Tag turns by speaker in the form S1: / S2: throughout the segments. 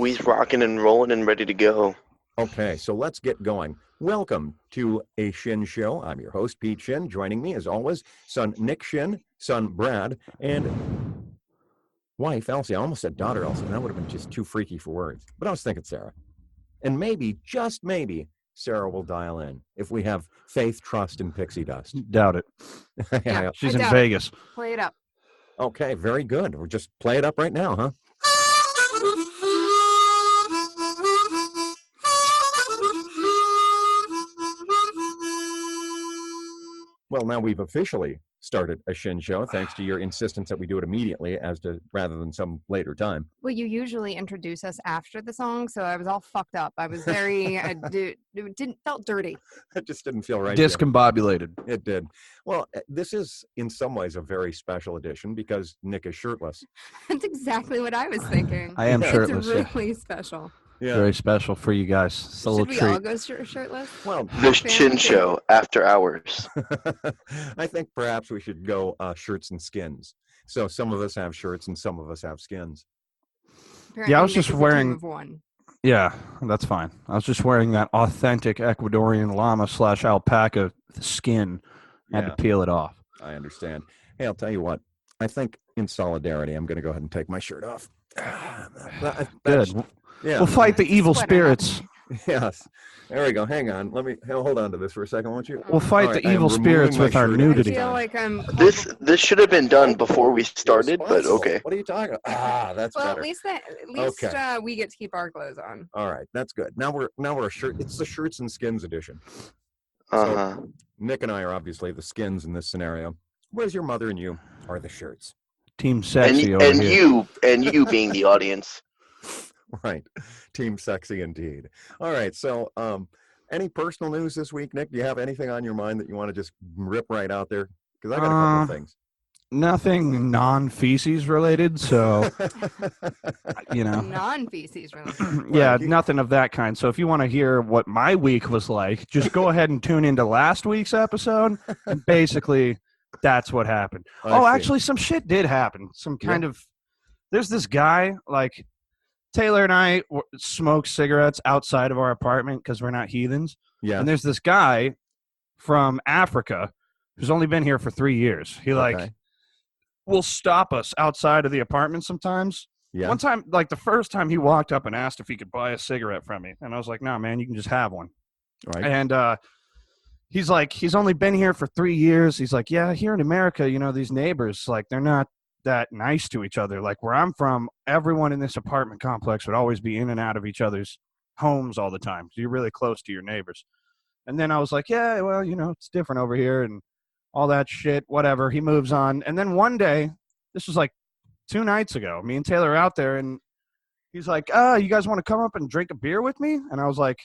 S1: We's rocking and rolling and ready to go.
S2: Okay, so let's get going. Welcome to A Shin Show. I'm your host, Pete Shin. Joining me, as always, son Nick Shin, son Brad, and wife Elsie. I almost said daughter Elsie, and that would have been just too freaky for words. But I was thinking Sarah. And maybe, just maybe, Sarah will dial in if we have faith, trust, and pixie dust.
S3: Doubt it.
S2: Yeah.
S3: She's in Vegas.
S4: Play it up.
S2: Okay, very good. We'll just play it up right now, huh? Well, now we've officially started a Shin Show, thanks to your insistence that we do it immediately rather than some later time.
S4: Well, you usually introduce us after the song, so I was all fucked up. I was very, felt dirty.
S2: It just didn't feel right.
S3: Discombobulated.
S2: It did. Well, this is in some ways a very special edition because Nick is shirtless.
S4: That's exactly what I was thinking.
S3: I am shirtless.
S4: It's really special.
S2: Yeah.
S3: Very special for you guys. It's a
S4: Should
S3: little
S4: we
S3: treat.
S4: all go shirtless?
S2: Well,
S1: The Shin Show after hours.
S2: I think perhaps we should go shirts and skins. So some of us have shirts and some of us have skins.
S4: Apparently
S3: I was
S4: Nick
S3: just
S4: is a team
S3: wearing-
S4: of one.
S3: Yeah, that's fine. I was just wearing that authentic Ecuadorian llama / alpaca skin. I had
S2: Yeah,
S3: to peel it off.
S2: I understand. Hey, I'll tell you what. I think in solidarity, I'm going to go ahead and take my shirt off.
S3: Good.
S2: Yeah.
S3: We'll fight the evil
S4: Sweater.
S3: spirits.
S2: Yes. There we go. Hang on. Let me hold on to this for a second, won't you?
S3: We'll fight
S2: All right,
S3: the
S2: I am
S3: evil spirits
S2: removing
S3: with
S2: my
S3: our
S2: shirt.
S4: I
S3: nudity.
S4: feel like I'm.
S1: This should have been done before we started, but
S2: Responsible.
S1: okay.
S2: What are you talking about? That's
S4: Well,
S2: better.
S4: at least
S2: Okay.
S4: we get to keep our clothes on.
S2: All right, that's good. Now we're a shirt. It's the shirts and skins edition.
S1: Uh-huh.
S2: Nick and I are obviously the skins in this scenario, whereas your mother and you are the shirts.
S3: Team sexy over
S1: And
S3: here.
S1: you being the audience.
S2: Right. Team sexy indeed. All right. So, any personal news this week, Nick? Do you have anything on your mind that you want to just rip right out there? Because I got a couple of things.
S3: Nothing non-feces related, so, you know.
S4: Non-feces, really.
S3: Yeah,
S2: you-
S3: nothing of that kind. So if you want to hear what my week was like, just go ahead and tune into last week's episode. And basically, that's what happened.
S2: I see.
S3: Actually, some shit did happen. Some kind of – there's this guy, like Taylor and I smoke cigarettes outside of our apartment because we're not heathens.
S2: Yeah.
S3: And there's this guy from Africa who's only been here for 3 years. He,
S2: Okay.
S3: will stop us outside of the apartment sometimes.
S2: Yeah.
S3: One time, like the first time he walked up and asked if he could buy a cigarette from me. And I was like, no, man, you can just have one.
S2: Right.
S3: And he's like, he's only been here for 3 years. He's like, yeah, here in America, you know, these neighbors, like, they're not that nice to each other. Like, where I'm from, everyone in this apartment complex would always be in and out of each other's homes all the time. So you're really close to your neighbors. And then I was like, yeah, well, you know, it's different over here and all that shit, whatever. He moves on. And then one day, this was like 2 nights ago, me and Taylor are out there, and he's like, you guys want to come up and drink a beer with me? And I was like,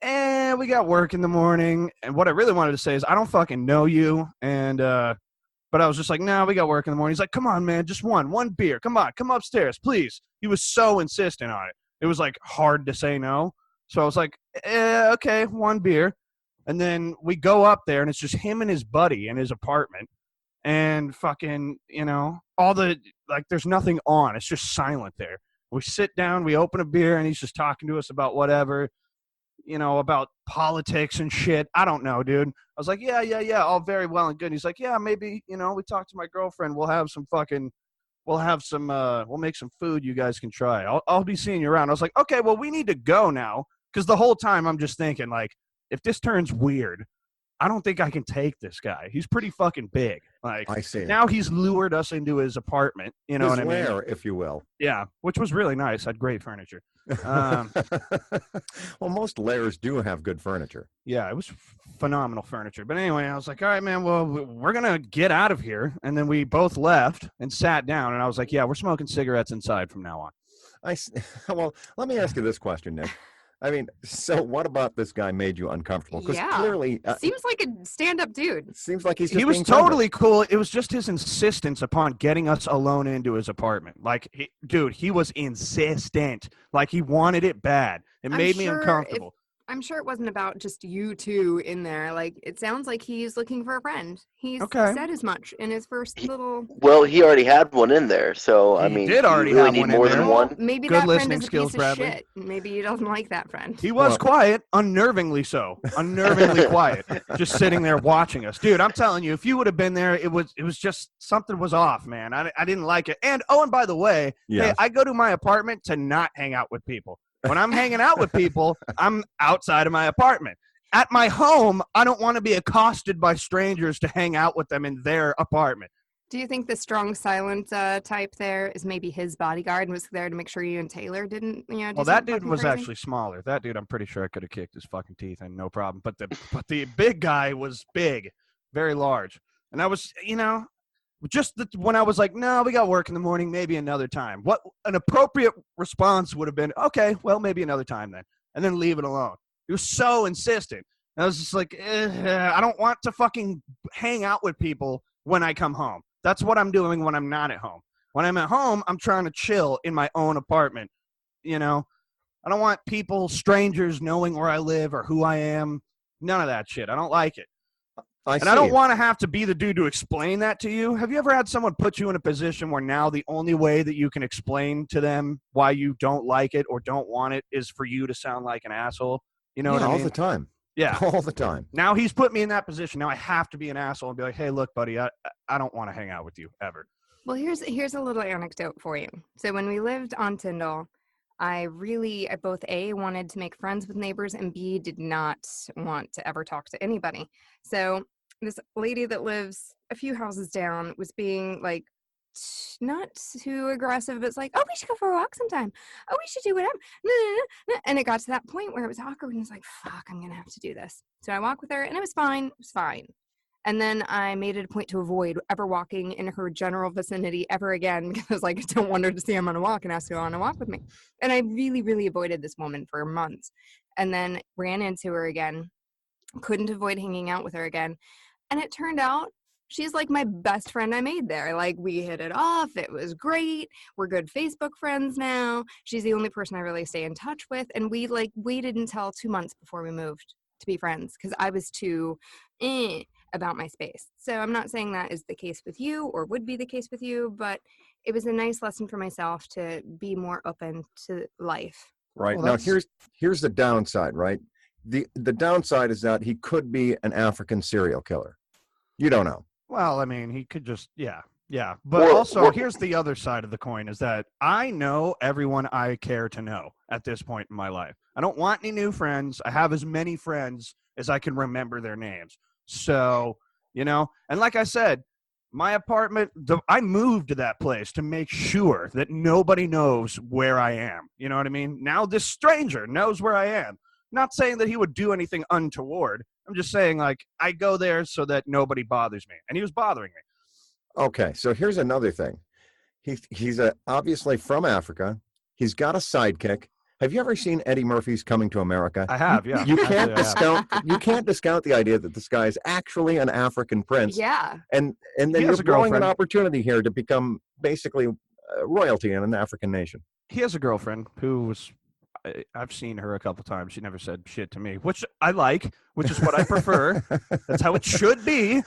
S3: we got work in the morning. And what I really wanted to say is, I don't fucking know you. And, but I was just like, no, we got work in the morning. He's like, come on, man, just one beer. Come on, come upstairs, please. He was so insistent on it. It was like hard to say no. So I was like, okay, 1 beer. And then we go up there, and it's just him and his buddy in his apartment. And fucking, you know, there's nothing on. It's just silent there. We sit down, we open a beer, and he's just talking to us about whatever, you know, about politics and shit. I don't know, dude. I was like, yeah, all very well and good. And he's like, yeah, maybe, you know, we talked to my girlfriend. We'll make some food you guys can try. I'll be seeing you around. I was like, okay, well, we need to go now. Because the whole time I'm just thinking, like, if this turns weird, I don't think I can take this guy. He's pretty fucking big. Like,
S2: I see.
S3: now he's lured us into his apartment. You know
S2: His
S3: what I mean?
S2: lair, if you will.
S3: Yeah, which was really nice. Had great furniture. Um,
S2: Well, most lairs do have good furniture.
S3: Yeah, it was phenomenal furniture. But anyway, I was like, all right, man, well, we're going to get out of here. And then we both left and sat down. And I was like, yeah, we're smoking cigarettes inside from now on.
S2: Well, let me ask you this question, Nick. I mean, so what about this guy made you uncomfortable? Because
S4: Yeah.
S2: clearly,
S4: Seems like a stand-up dude.
S2: it seems like he's just
S3: He was
S2: being friendly.
S3: totally cool. It was just his insistence upon getting us alone into his apartment. Like, he was insistent. Like, he wanted it bad. It
S4: I'm
S3: made me
S4: sure
S3: uncomfortable.
S4: I'm sure it wasn't about just you two in there. Like, it sounds like he's looking for a friend. He's
S3: Okay.
S4: said as much in his first little.
S1: Well, he already had one in there, so I
S3: He
S1: mean,
S3: did
S1: do you
S3: already
S1: really
S3: have
S1: need
S3: one in
S1: more
S3: there.
S1: than
S4: Well,
S1: one?
S4: maybe
S3: Good
S4: that friend
S3: listening
S4: is a
S3: skills,
S4: piece
S3: Bradley.
S4: of shit. Maybe he doesn't like that friend.
S3: He was
S2: Well-
S3: quiet, unnervingly so. Unnervingly quiet. Just sitting there watching us. Dude, I'm telling you, if you would have been there, it was just something was off, man. I didn't like it. And by the way,
S2: Yes.
S3: hey, I go to my apartment to not hang out with people. When I'm hanging out with people, I'm outside of my apartment. At my home, I don't want to be accosted by strangers to hang out with them in their apartment.
S4: Do you think the strong, silent type there is maybe his bodyguard and was there to make sure you and Taylor didn't, do
S3: Well, that
S4: something
S3: dude
S4: fucking
S3: was
S4: crazy?
S3: actually smaller. That dude, I'm pretty sure I could have kicked his fucking teeth and no problem. But the big guy was big, very large. And I was, when I was like, no, we got work in the morning, maybe another time. What an appropriate response would have been, okay, well, maybe another time then, and then leave it alone. He was so insistent. And I was just like, I don't want to fucking hang out with people when I come home. That's what I'm doing when I'm not at home. When I'm at home, I'm trying to chill in my own apartment. I don't want people, strangers, knowing where I live or who I am. None of that shit. I don't like it. I don't want to have to be the dude to explain that to you. Have you ever had someone put you in a position where now the only way that you can explain to them why you don't like it or don't want it is for you to sound like an asshole? You know what I mean?
S2: all the time.
S3: Yeah.
S2: All the time.
S3: Now he's put me in that position. Now I have to be an asshole and be like, hey, look, buddy, I don't want to hang out with you ever.
S4: Well, here's a little anecdote for you. So when we lived on Tyndall, I both A, wanted to make friends with neighbors, and B, did not want to ever talk to anybody. So this lady that lives a few houses down was being like, not too aggressive, but it's like, oh, we should go for a walk sometime. Oh, we should do whatever. And it got to that point where it was awkward, and I was like, fuck, I'm going to have to do this. So I walked with her, and it was fine. It was fine. And then I made it a point to avoid ever walking in her general vicinity ever again, because like, I don't want her to see I'm on a walk and ask her on a walk with me. And I really, really avoided this woman for months, and then ran into her again. Couldn't avoid hanging out with her again. And it turned out she's like my best friend I made there. Like, we hit it off. It was great. We're good Facebook friends now. She's the only person I really stay in touch with. And we like waited until 2 months before we moved to be friends, because I was too about my space. So I'm not saying that is the case with you or would be the case with you, but it was a nice lesson for myself to be more open to life.
S2: Right.
S3: Well,
S2: Now
S3: that's-
S2: here's the downside, right? The downside is that he could be an African serial killer. You don't know.
S3: Well, I mean, he could just, yeah. But also, here's the other side of the coin is that I know everyone I care to know at this point in my life. I don't want any new friends. I have as many friends as I can remember their names. So, and like I said, my apartment, I moved to that place to make sure that nobody knows where I am. You know what I mean? Now this stranger knows where I am. Not saying that he would do anything untoward. I'm just saying, like, I go there so that nobody bothers me. And he was bothering me.
S2: Okay, so here's another thing. He's obviously from Africa. He's got a sidekick. Have you ever seen Eddie Murphy's Coming to America?
S3: I have, yeah.
S2: You can't
S3: Actually, I have.
S2: discount the idea that this guy is actually an African prince.
S4: Yeah.
S2: And then
S3: He
S2: you're
S3: has a
S2: growing an
S3: girlfriend.
S2: opportunity here to become basically royalty in an African nation.
S3: He has a girlfriend who was, I've seen her a couple times. She never said shit to me, which I like, which is what I prefer. That's how it should be.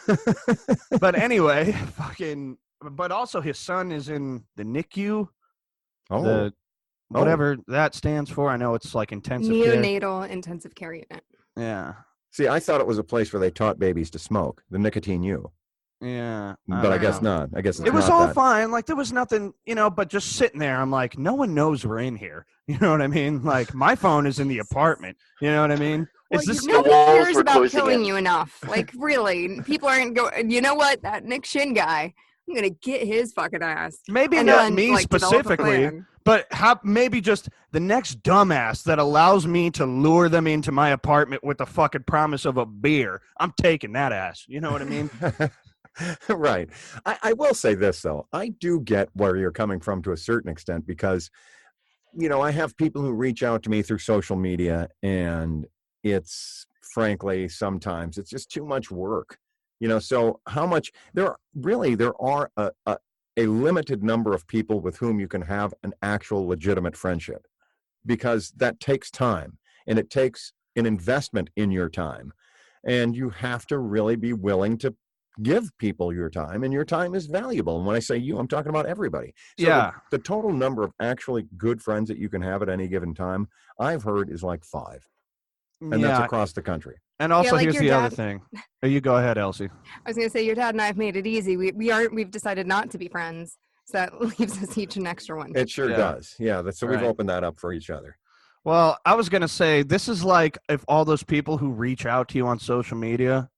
S3: But anyway, but also his son is in the NICU,
S2: Oh,
S3: whatever that stands for. I know it's like intensive care.
S4: Neonatal intensive care unit.
S3: Yeah.
S2: see, I thought it was a place where they taught babies to smoke, the nicotine U,
S3: Yeah.
S2: but I guess
S3: don't know.
S2: not. I guess it's
S3: It was
S2: not
S3: all
S2: that.
S3: fine. Like, there was nothing, but just sitting there, I'm like, no one knows we're in here. You know what I mean? Like, my phone is in the apartment. You know what I mean?
S4: Well,
S3: Is this
S4: nobody
S1: walls
S4: cares
S1: were
S4: about
S1: closing
S4: killing
S1: in.
S4: you enough. Like, really, people aren't going. You know what? That Nick Shin guy, I'm gonna get his fucking ass.
S3: maybe
S4: And
S3: not
S4: then,
S3: me
S4: like, develop a
S3: specifically,
S4: plan.
S3: but maybe just the next dumbass that allows me to lure them into my apartment with the fucking promise of a beer. I'm taking that ass. You know what I mean?
S2: Right. I will say this, though. I do get where you're coming from to a certain extent because, I have people who reach out to me through social media, and it's frankly, sometimes it's just too much work. So how much there are a limited number of people with whom you can have an actual legitimate friendship, because that takes time and it takes an investment in your time, and you have to really be willing to give people your time, and your time is valuable. And when I say you, I'm talking about everybody. So
S3: Yeah.
S2: the total number of actually good friends that you can have at any given time, I've heard, is like 5. And that's
S3: Yeah.
S2: across the country.
S3: And also,
S4: like
S3: here's
S4: your
S3: the other
S4: dad-
S3: thing. Oh, you go ahead, Elsie.
S4: I was going to say, your dad and I have made it easy. We've decided not to be friends. So that leaves us each an extra one.
S2: It sure
S3: Yeah.
S2: does. Yeah. So we've
S3: Right.
S2: opened that up for each other.
S3: Well, I was going to say, this is like if all those people who reach out to you on social media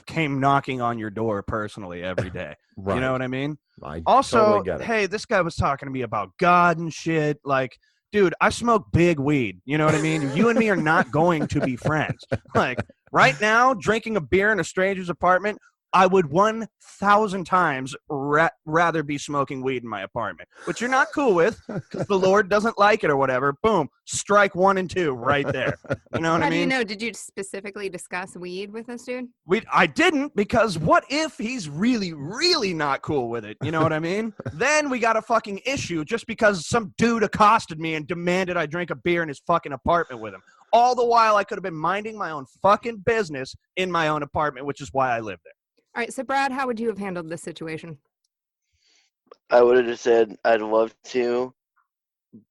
S3: came knocking on your door personally every day.
S2: Right.
S3: You know what I mean?
S2: I
S3: Also,
S2: totally get it.
S3: hey, this guy was talking to me about God and shit. Like, dude, I smoke big weed. You know what I mean? You and me are not going to be friends. Like, right now, drinking a beer in a stranger's apartment, I would 1,000 times rather be smoking weed in my apartment, which you're not cool with because the Lord doesn't like it or whatever. Boom, strike 1 and 2 right there. You know what
S4: How
S3: I
S4: do you
S3: mean?
S4: know? Did you specifically discuss weed with this dude?
S3: I didn't, because what if he's really, really not cool with it? You know what I mean? Then we got a fucking issue just because some dude accosted me and demanded I drink a beer in his fucking apartment with him. All the while I could have been minding my own fucking business in my own apartment, which is why I live there.
S4: All right. So, Brad, how would you have handled this situation?
S1: I would have just said I'd love to,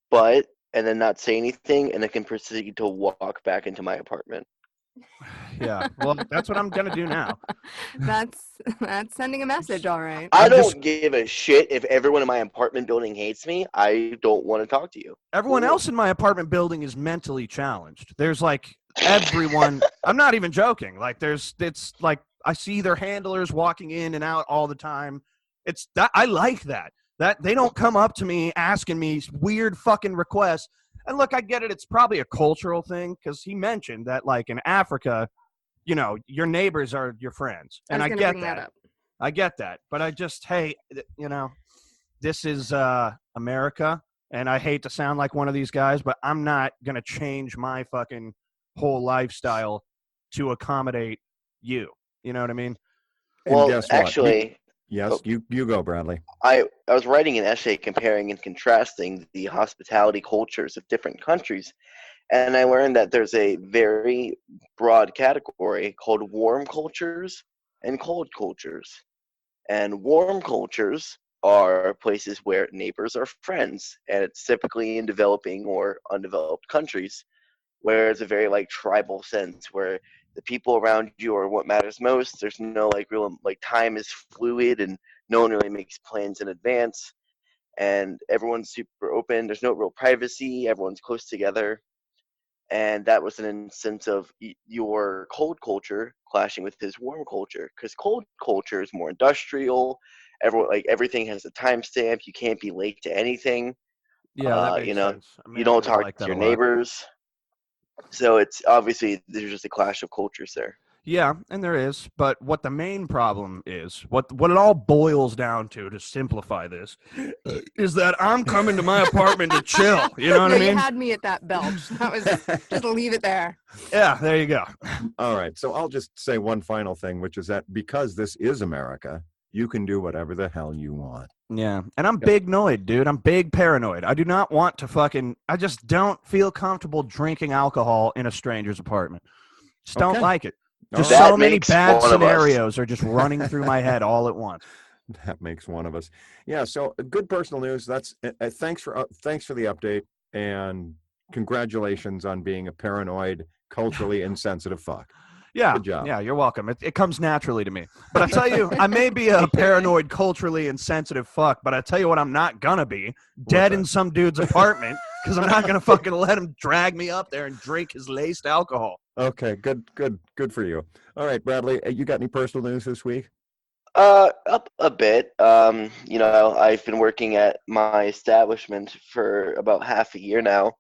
S1: but and then not say anything, and I can proceed to walk back into my apartment.
S3: Yeah, well, that's what I'm going to do now.
S4: That's sending a message, all right.
S1: I
S3: I'm
S1: don't
S3: just-
S1: give a shit if everyone in my apartment building hates me. I don't want to talk to you.
S3: Everyone else in my apartment building is mentally challenged. There's like everyone. I'm not even joking. Like it's like I see their handlers walking in and out all the time. It's that I like that they don't come up to me asking me weird fucking requests. And look, I get it. It's probably a cultural thing because he mentioned that like in Africa, you know, your neighbors are your friends, and I
S4: was gonna
S3: get
S4: bring
S3: that.
S4: up.
S3: I get that, but I just hey, you know, this is America. And I hate to sound like one of these guys, but I'm not going to change my fucking whole lifestyle to accommodate you. You know what I mean?
S2: And
S1: Well,
S2: guess what?
S1: actually,
S2: Yes, you go, Bradley.
S1: I was writing an essay comparing and contrasting the hospitality cultures of different countries, and I learned that there's a very broad category called warm cultures and cold cultures. And warm cultures are places where neighbors are friends, and it's typically in developing or undeveloped countries, where it's a very like tribal sense where the people around you are what matters most. There's no like real like time is fluid, and no one really makes plans in advance, and everyone's super open. There's no real privacy. Everyone's close together, and that was an instance of your cold culture clashing with his warm culture, because cold culture is more industrial. Everyone like everything has a timestamp. You can't be late to anything.
S3: Yeah, that makes
S1: you know,
S3: sense.
S1: you don't
S3: Americans
S1: talk
S3: like
S1: to
S3: that
S1: your
S3: a lot.
S1: neighbors. So it's obviously there's just a clash of cultures there.
S3: Yeah, and there is. But what the main problem is, what it all boils down to simplify this, is that I'm coming to my apartment to chill. You know what
S4: Yeah,
S3: I mean?
S4: you had me at that belch. That was just leave it there.
S3: Yeah, there you go.
S2: All right. So I'll just say one final thing, which is that because this is America, you can do whatever the hell you want.
S3: Yeah, and I'm big noid, dude. I'm big paranoid. I do not want to I just don't feel comfortable drinking alcohol in a stranger's apartment. Just don't
S2: Okay.
S3: like it.
S2: All
S3: Just
S2: right.
S1: That
S3: so many
S1: makes
S3: bad
S1: one of us.
S3: scenarios are just running through my head all at once.
S2: That makes one of us. Yeah. So good personal news. That's thanks for the update, and congratulations on being a paranoid, culturally insensitive fuck.
S3: Yeah,
S2: Good job.
S3: yeah, you're welcome. It comes naturally to me. But I tell you, I may be a paranoid, culturally insensitive fuck, but I tell you what I'm not gonna be, dead
S2: that?
S3: in some dude's apartment, because I'm not gonna fucking let him drag me up there and drink his laced alcohol.
S2: Okay. Good for you. All right, Bradley. You got any personal news this week?
S1: Up a bit. You know, I've been working at my establishment for about half a year now,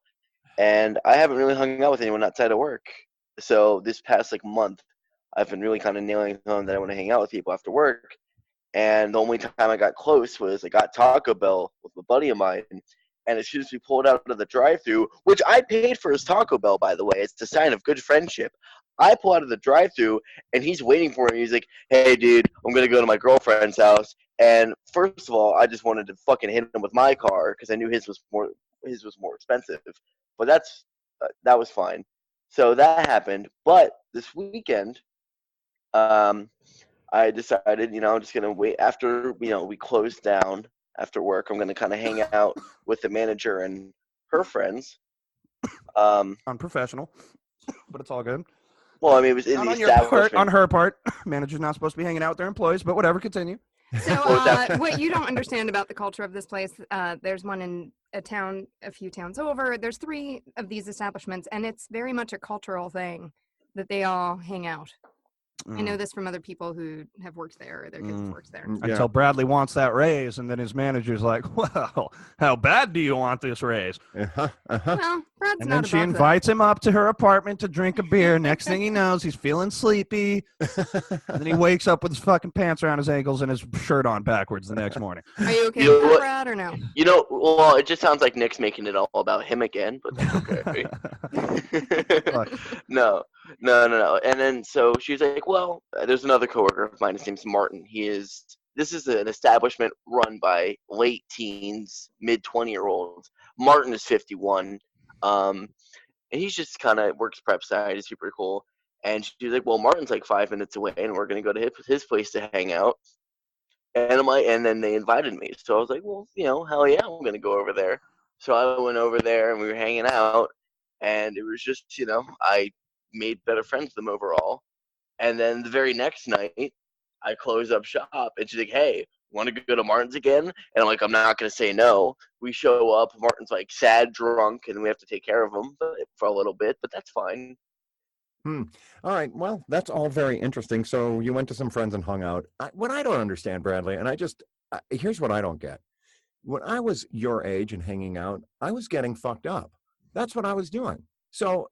S1: and I haven't really hung out with anyone outside of work. So this past like month, I've been really kind of nailing home that I want to hang out with people after work. And the only time I got close was I got Taco Bell with a buddy of mine. And as soon as we pulled out of the drive-thru, which I paid for his Taco Bell, by the way, it's a sign of good friendship. I pull out of the drive-thru, and he's waiting for me. He's like, "Hey, dude, I'm gonna go to my girlfriend's house." And first of all, I just wanted to fucking hit him with my car because I knew his was more expensive. But that was fine. So that happened. But this weekend, I decided, I'm just gonna wait after we close down after work. I'm gonna kind of hang out with the manager and her friends.
S3: Unprofessional, but it's all good.
S1: Well, I mean, it was in
S3: Not
S1: the
S3: on your part,
S1: establishment.
S3: on her part. Manager's not supposed to be hanging out with their employees, but whatever, continue.
S4: So
S1: Well, that-
S4: what you don't understand about the culture of this place, there's one in a few towns over. There's 3 of these establishments, and it's very much a cultural thing that they all hang out. I know this from other people who have worked there or their kids have worked there.
S2: Yeah.
S3: Until Bradley wants that raise, and then his manager's like, well, how bad do you want this raise?
S2: Uh-huh, uh-huh.
S4: Well, Brad's
S3: And
S4: not
S3: then she
S4: above that.
S3: invites him up to her apartment to drink a beer. Next thing he knows, he's feeling sleepy. And then he wakes up with his fucking pants around his ankles and his shirt on backwards the next morning.
S4: Are you okay
S1: You know
S4: with that,
S1: what?
S4: Brad, or no?
S1: Well, it just sounds like Nick's making it all about him again, but that's okay.
S3: Look.
S1: No. And then so she's like, well, there's another coworker of mine. His name's Martin. This is an establishment run by late teens, mid 20-year-olds. Martin is 51. And he's just kind of works prep side. He's super cool. And she's like, well, Martin's like 5 minutes away, and we're gonna go to his place to hang out. And I'm like, and then they invited me. So I was like, well, hell yeah, I'm gonna go over there. So I went over there and we were hanging out, and it was just, I made better friends with them overall. And then the very next night, I closed up shop, and she's like, hey, want to go to Martin's again? And I'm like, I'm not gonna say no. We show up, Martin's like sad, drunk, and we have to take care of him for a little bit, but that's fine.
S2: All right. Well, that's all very interesting. So you went to some friends and hung out. What I don't understand, Bradley, and here's what I don't get. When I was your age and hanging out, I was getting fucked up. That's what I was doing. So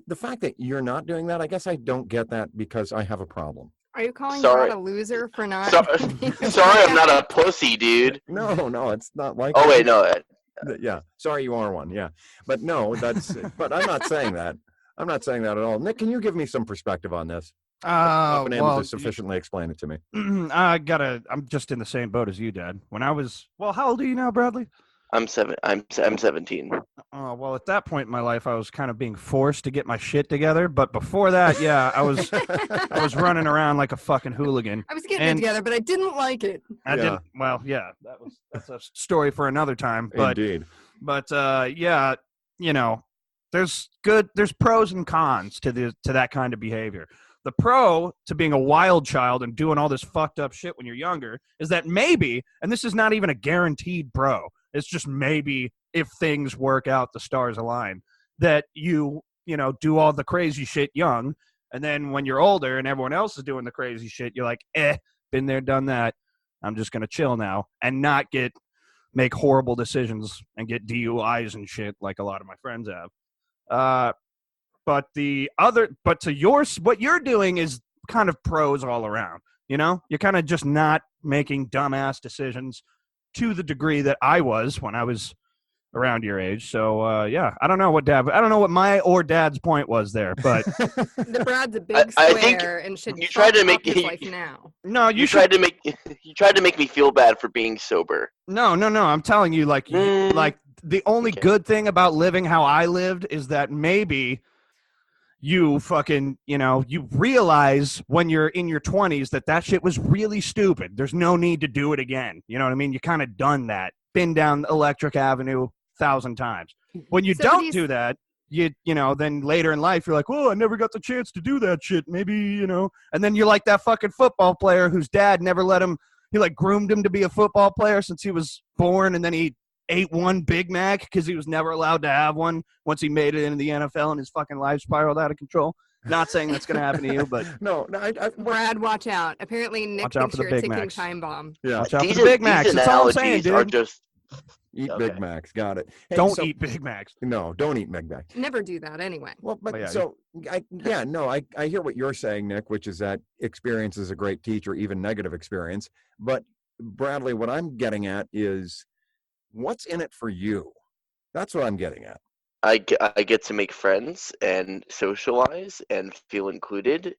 S2: the fact that you're not doing that, I guess I don't get that because I have a problem.
S4: Are you calling
S1: Sorry.
S4: Brad a loser for not?
S1: Sorry, I'm not a pussy, dude.
S2: No, it's not like
S1: Oh,
S2: that.
S1: wait, no.
S2: Yeah. Sorry, you are one. Yeah. But no, but I'm not saying that. I'm not saying that at all. Nick, can you give me some perspective on this? I've been able to sufficiently explain it to me.
S3: I'm just in the same boat as you, Dad. When I was, how old are you now, Bradley?
S1: I'm 17.
S3: Oh, well, at that point in my life, I was kind of being forced to get my shit together. But before that, yeah, I was running around like a fucking hooligan.
S4: I was getting it together, but I didn't like it.
S3: I didn't. Well, yeah, that's a story for another time. But,
S2: Indeed.
S3: But yeah, there's pros and cons to that kind of behavior. The pro to being a wild child and doing all this fucked up shit when you're younger is that maybe, and this is not even a guaranteed pro, it's just maybe if things work out, the stars align, that you do all the crazy shit young, and then when you're older and everyone else is doing the crazy shit, you're like, been there, done that. I'm just gonna chill now and not make horrible decisions and get DUIs and shit like a lot of my friends have. But what you're doing is kind of pros all around. You're kind of just not making dumbass decisions to the degree that I was when I was around your age. So yeah, I don't know what my or Dad's point was there, but
S4: The Brad's a big
S1: I
S4: square
S1: think
S4: and should
S1: you tried to
S4: fuck
S1: make
S4: up his
S1: it-
S4: life now.
S3: no,
S1: You tried to make me feel bad for being sober.
S3: No. I'm telling you, like the only
S1: Okay.
S3: good thing about living how I lived is that maybe you fucking, you realize when you're in your 20s that shit was really stupid. There's no need to do it again. You know what I mean? You kind of done that. Been down Electric Avenue 1,000 times. When you
S4: So
S3: don't
S4: these-
S3: do that, then later in life, you're like, oh, I never got the chance to do that shit. Maybe, and then you're like that fucking football player whose dad never let him, he like groomed him to be a football player since he was born. And then he ate one Big Mac because he was never allowed to have one once he made it into the NFL and his fucking life spiraled out of control. Not saying that's going to happen to you, but
S2: No,
S4: Brad, watch out. Apparently, Nick
S3: Watch out
S4: thinks
S3: for the
S4: you're a
S3: Big
S4: ticking
S3: Macs.
S4: time bomb.
S2: yeah.
S3: watch out for
S1: These
S3: the Big Macs.
S1: these
S3: That's all I'm saying,
S1: analogies are
S3: dude.
S1: just
S2: Eat
S1: Okay.
S2: Big Macs. Got it. Hey,
S3: Don't
S2: so-
S3: eat Big Macs.
S2: No, don't eat Big Macs.
S4: Never do that anyway.
S2: Well, but
S3: yeah,
S2: so I hear what you're saying, Nick, which is that experience is a great teacher, even negative experience. But Bradley, what I'm getting at is what's in it for you? That's what I'm getting at.
S1: I get to make friends and socialize and feel included.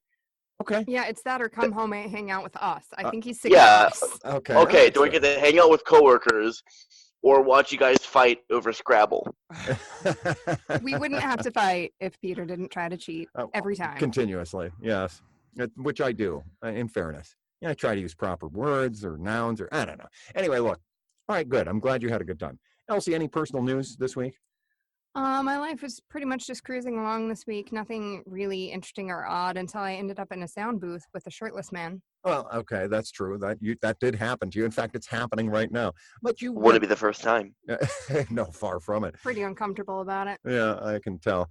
S2: Okay.
S4: Yeah, it's that or come home and hang out with us. I think he's sick
S1: yeah,
S4: of us.
S2: Okay.
S1: Okay,
S2: that's
S1: do I
S2: fair.
S1: get to hang out with coworkers or watch you guys fight over Scrabble.
S4: We wouldn't have to fight if Peter didn't try to cheat every time.
S2: Continuously, yes, which I do. In fairness, I try to use proper words or nouns or I don't know. Anyway, look. All right, good. I'm glad you had a good time. Elsie, any personal news this week?
S4: My life was pretty much just cruising along this week. Nothing really interesting or odd until I ended up in a sound booth with a shirtless man.
S2: Well, okay, that's true. That did happen to you. In fact, it's happening right now. But you
S1: Would it be the first time?
S2: No, far from it.
S4: Pretty uncomfortable about it.
S2: Yeah, I can tell.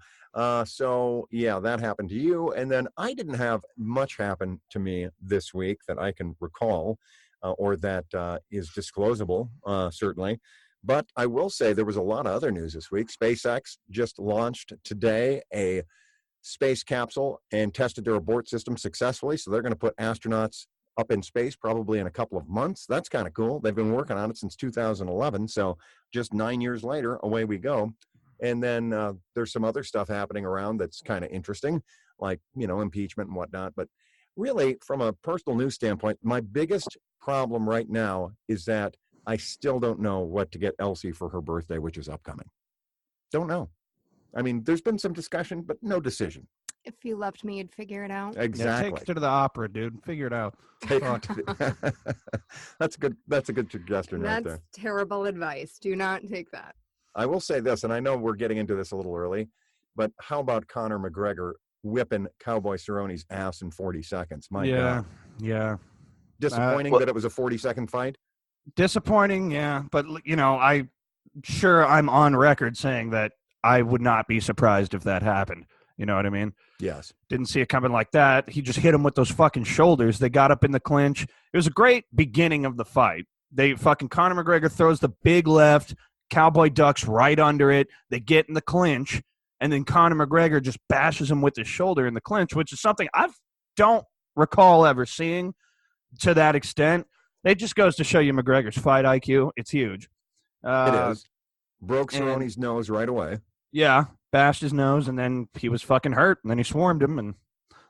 S2: So yeah, that happened to you, and then I didn't have much happen to me this week that I can recall, or that is disclosable, certainly. But I will say there was a lot of other news this week. SpaceX just launched today a space capsule and tested their abort system successfully. So they're going to put astronauts up in space probably in a couple of months. That's kind of cool. They've been working on it since 2011. So just 9 years later, away we go. And then there's some other stuff happening around that's kind of interesting, like, impeachment and whatnot. But really, from a personal news standpoint, my biggest problem right now is that I still don't know what to get Elsie for her birthday, which is upcoming. Don't know. I mean, there's been some discussion, but no decision.
S4: If you loved me, you'd figure it out.
S2: Exactly.
S3: Yeah, take her to the opera, dude. Figure it out.
S2: That's good. That's a good suggestion right there.
S4: That's terrible advice. Do not take that.
S2: I will say this, and I know we're getting into this a little early, but how about Conor McGregor whipping Cowboy Cerrone's ass in 40 seconds? My God.
S3: Yeah.
S2: Disappointing that it was a 40-second fight?
S3: Disappointing, yeah. But, I'm on record saying that I would not be surprised if that happened. You know what I mean?
S2: Yes.
S3: Didn't see it coming like that. He just hit him with those fucking shoulders. They got up in the clinch. It was a great beginning of the fight. Conor McGregor throws the big left. Cowboy ducks right under it. They get in the clinch. And then Conor McGregor just bashes him with his shoulder in the clinch, which is something I don't recall ever seeing to that extent. It just goes to show you McGregor's fight IQ. It's huge.
S2: It is. Broke Cerrone's nose right away.
S3: Yeah, bashed his nose, and then he was fucking hurt, and then he swarmed him, and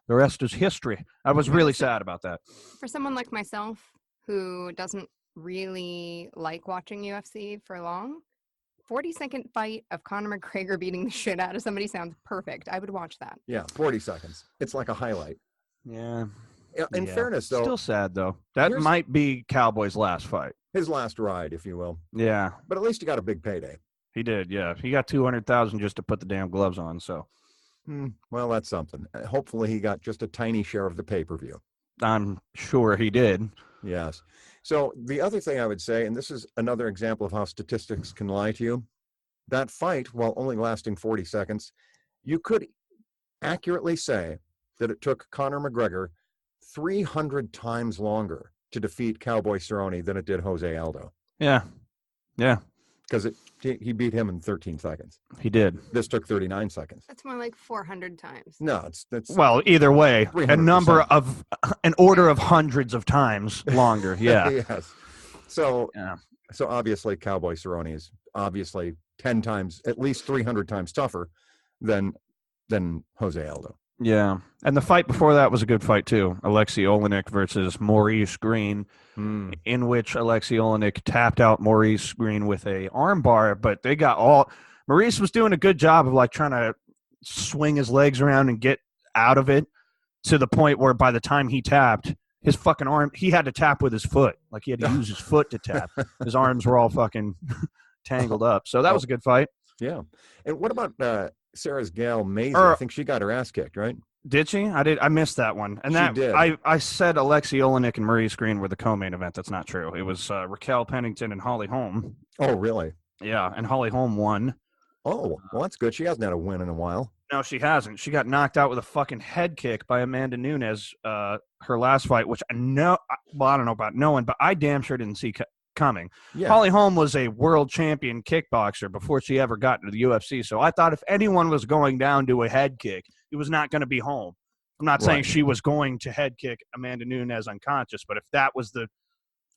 S3: the rest is history. I was really sad about that.
S4: For someone like myself who doesn't really like watching UFC for long, 40-second fight of Conor McGregor beating the shit out of somebody sounds perfect. I would watch that.
S2: Yeah, 40 seconds. It's like a highlight.
S3: Yeah.
S2: In fairness, though.
S3: Still sad, though. That might be Cowboy's last fight.
S2: His last ride, if you will.
S3: Yeah.
S2: But at least he got a big payday.
S3: He did, yeah. He got $200,000 just to put the damn gloves on, so.
S2: Well, that's something. Hopefully he got just a tiny share of the pay-per-view.
S3: I'm sure he did.
S2: Yes. So the other thing I would say, and this is another example of how statistics can lie to you, that fight, while only lasting 40 seconds, you could accurately say that it took Conor McGregor 300 times longer to defeat Cowboy Cerrone than it did Jose Aldo.
S3: Yeah.
S2: Because he beat him in 13 seconds.
S3: He did.
S2: This took 39 seconds.
S4: That's more like 400 times.
S2: No, it's
S3: well, either way,
S2: 300%.
S3: an order of hundreds of times longer. Yeah.
S2: Yes. So obviously Cowboy Cerrone is obviously 10 times, at least 300 times tougher than Jose Aldo.
S3: Yeah. And the fight before that was a good fight, too. Alexei Olenek versus Maurice Green, in which Alexei Olenek tapped out Maurice Green with a armbar, but they got all – Maurice was doing a good job of, trying to swing his legs around and get out of it to the point where by the time he tapped, his fucking arm – he had to tap with his foot. He had to use his foot to tap. His arms were all fucking tangled up. So that was a good fight.
S2: Yeah. And what about Sarah's gal Maisie? I think she got her ass kicked, right?
S3: Did she? I missed that one. And
S2: she did.
S3: I said Alexei Olenek and Maurice Green were the co-main event. That's not true. It was Raquel Pennington and Holly Holm.
S2: Oh, really?
S3: Yeah, and Holly Holm won.
S2: Oh, well, that's good. She hasn't had a win in a while.
S3: No, she hasn't. She got knocked out with a fucking head kick by Amanda Nunes her last fight, which I don't know about knowing, but I damn sure didn't see coming.
S2: Yeah.
S3: Holly Holm was a world champion kickboxer before she ever got into the UFC, so I thought if anyone was going down to a head kick, it was not going to be Holm. I'm not saying she was going to head kick Amanda Nunes unconscious, but if that was the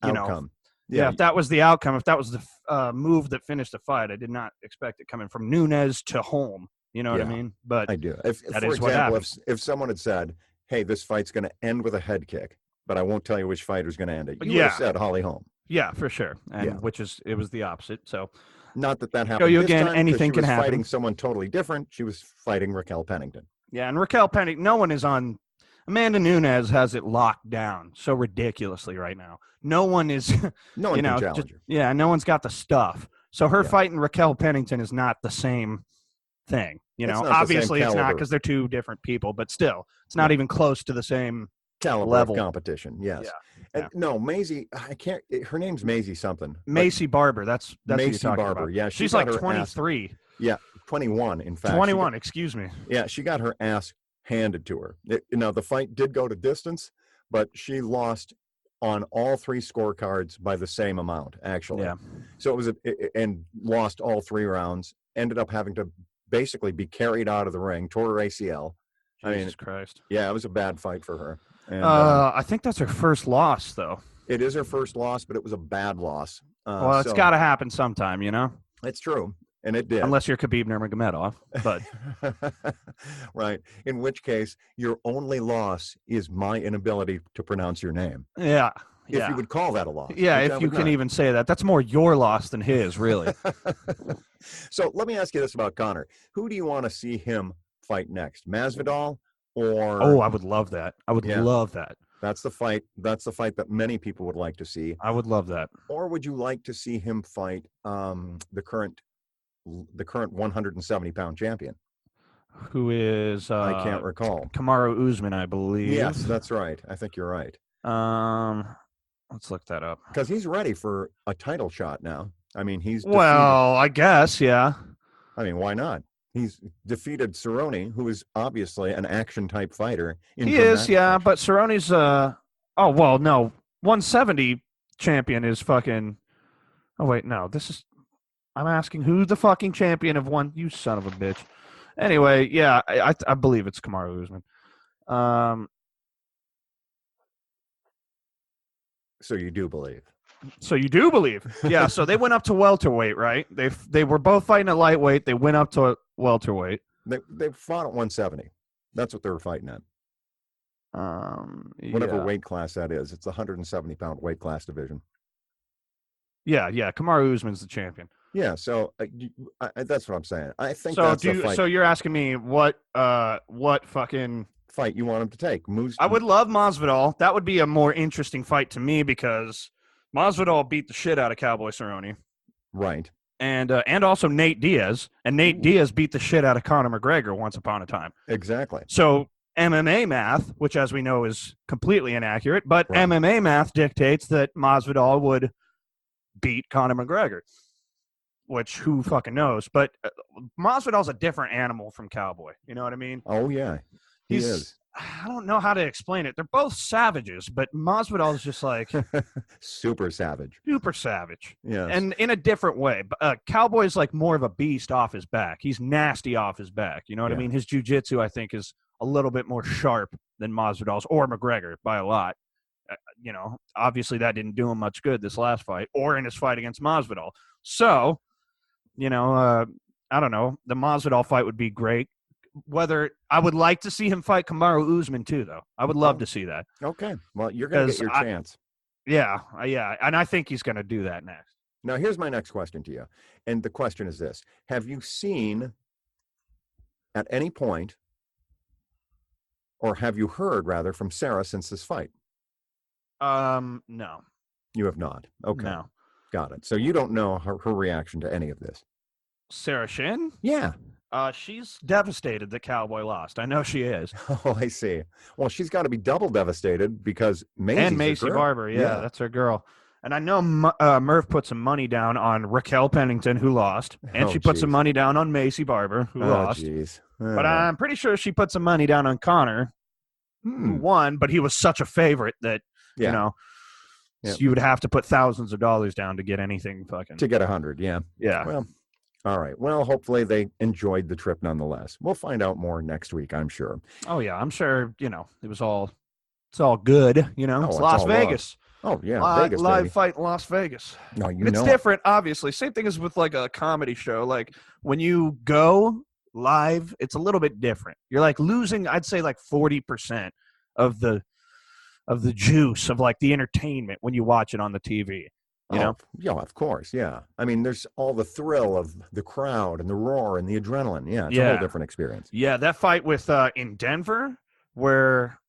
S2: outcome,
S3: if that was the outcome, if that was the move that finished the fight, I did not expect it coming from Nunes to Holm. You know what I mean? But
S2: I do.
S3: That is what happens.
S2: If someone had said, "Hey, this fight's going to end with a head kick," but I won't tell you which fighter's going to end it, you would have said Holly Holm.
S3: Yeah, for sure. And
S2: Yeah.
S3: it was the opposite. So
S2: Not that happened
S3: you
S2: this
S3: again,
S2: time, 'cause
S3: anything
S2: she
S3: can
S2: was
S3: happen.
S2: fighting someone totally different. She was fighting Raquel Pennington.
S3: yeah, and Raquel Pennington, no one is on. Amanda Nunes has it locked down so ridiculously right now. No one is,
S2: No one can challenge her.
S3: yeah, no one's got the stuff. So her
S2: Yeah.
S3: fighting Raquel Pennington is not the same thing.
S2: It's not the same
S3: Obviously it's not
S2: caliber.
S3: because they're two different people, but still, it's not even close to the same
S2: Caliber
S3: level.
S2: of competition, yes.
S3: Yeah.
S2: And no, Maisie, I can't. Her name's Maisie something. but
S3: Macy Barber, that's who you're
S2: Macy
S3: talking
S2: Barber.
S3: about.
S2: Yeah, she
S3: She's
S2: got
S3: like
S2: her ass-
S3: 23.
S2: 21, in fact. She
S3: 21, excuse me.
S2: Yeah, she got her ass handed to her. The fight did go to distance, but she lost on all three scorecards by the same amount, actually.
S3: Yeah.
S2: So it was and lost all 3 rounds. Ended up having to basically be carried out of the ring, tore her ACL.
S3: Jesus Christ.
S2: Yeah, it was a bad fight for her. And,
S3: I think that's her first loss, though.
S2: it is her first loss, but it was a bad loss.
S3: Well, it's
S2: so-
S3: got to happen sometime,
S2: It's true, and it did.
S3: unless you're Khabib Nurmagomedov. But
S2: Right. In which case, your only loss is my inability to pronounce your name.
S3: yeah,
S2: If you would call that a loss.
S3: yeah,
S2: which I
S3: if you
S2: would
S3: can
S2: not.
S3: even say that, that's more your loss than his, really.
S2: So let me ask you this about Connor. Who do you want to see him fight next? Masvidal or
S3: Oh, I would love that. I would
S2: Yeah.
S3: love that.
S2: That's the fight that many people would like to see.
S3: I would love that.
S2: Or would you like to see him fight the current 170-pound champion?
S3: Who is
S2: I can't recall.
S3: Kamaru Usman, I believe.
S2: Yes, that's right. I think you're right.
S3: Let's look that up.
S2: Because he's ready for a title shot now. I mean, he's defeated.
S3: Well, I guess, yeah.
S2: I mean, why not? He's defeated Cerrone, who is obviously an action-type fighter. in
S3: He is,
S2: dramatic
S3: yeah.
S2: action.
S3: But Cerrone's, oh, well, no. 170 champion is fucking. Oh, wait, no. I'm asking who the fucking champion of one. You son of a bitch. Anyway, yeah, I believe it's Kamaru Usman.
S2: So you do believe?
S3: So you do believe? Yeah. So they went up to welterweight, right? They were both fighting at lightweight. They went up to welterweight.
S2: They fought at 170. That's what they were fighting at. Whatever
S3: yeah.
S2: weight class that is. It's a 170-pound weight class division.
S3: Yeah. Kamaru Usman's the champion.
S2: Yeah, so that's what I'm saying. I think
S3: So
S2: that's the fight,
S3: so you're asking me what fucking
S2: fight you want him to take.
S3: I would love Masvidal. That would be a more interesting fight to me because Masvidal beat the shit out of Cowboy Cerrone.
S2: Right.
S3: And also Nate Diaz. And Nate Diaz beat the shit out of Conor McGregor once upon a time.
S2: Exactly.
S3: So MMA math, which as we know is completely inaccurate, but
S2: Right.
S3: MMA math dictates that Masvidal would beat Conor McGregor. Which who fucking knows? But Masvidal's a different animal from Cowboy. You know what I mean?
S2: Oh, yeah. He is.
S3: I don't know how to explain it. They're both savages, but Masvidal's just like
S2: Super savage.
S3: super savage.
S2: Yes.
S3: And in a different way. Cowboy's like more of a beast off his back. He's nasty off his back. You know what I
S2: Yeah.
S3: mean? His jiu-jitsu, I think, is a little bit more sharp than Masvidal's or McGregor by a lot. Obviously that didn't do him much good this last fight or in his fight against Masvidal. So, I don't know. The Masvidal fight would be great. Whether I would like to see him fight Kamaru Usman too, though. I would love to see that.
S2: Okay. Well, you're going to get your chance.
S3: Yeah, and I think he's going to do that next.
S2: Now, here's my next question to you. And the question is this. Have you seen at any point, or have you heard, rather, from Sarah since this fight?
S3: No.
S2: You have not. Okay.
S3: No.
S2: Got it. So you don't know her reaction to any of this.
S3: Sarah Shin?
S2: Yeah.
S3: She's devastated that Cowboy lost. I know she is.
S2: Oh, I see. Well, she's got to be double devastated because Macy's
S3: And Macy
S2: her girl.
S3: Barber, yeah, that's her girl. And I know Murph put some money down on Raquel Pennington, who lost, and
S2: Oh,
S3: she put
S2: geez.
S3: some money down on Macy Barber, who
S2: Oh,
S3: lost.
S2: jeez.
S3: But I'm pretty sure she put some money down on Connor, who won, but he was such a favorite that,
S2: Yeah.
S3: so you would have to put thousands of dollars down to get anything fucking.
S2: To get 100, yeah.
S3: Yeah.
S2: Well, all right. Well, hopefully they enjoyed the trip nonetheless. We'll find out more next week, I'm sure.
S3: Oh, yeah. I'm sure, it's all good,
S2: Oh,
S3: it's
S2: it's
S3: Las
S2: all
S3: Vegas.
S2: Oh, yeah.
S3: Live,
S2: Vegas,
S3: live
S2: baby.
S3: fight in Las Vegas.
S2: No, you
S3: It's
S2: know.
S3: different, obviously. Same thing as with like a comedy show. Like when you go live, it's a little bit different. You're like losing, I'd say, like 40% of the juice of like the entertainment when you watch it on the TV. You know?
S2: Yeah, of course. Yeah. I mean, there's all the thrill of the crowd and the roar and the adrenaline. Yeah, it's a whole different experience.
S3: Yeah, that fight with in Denver where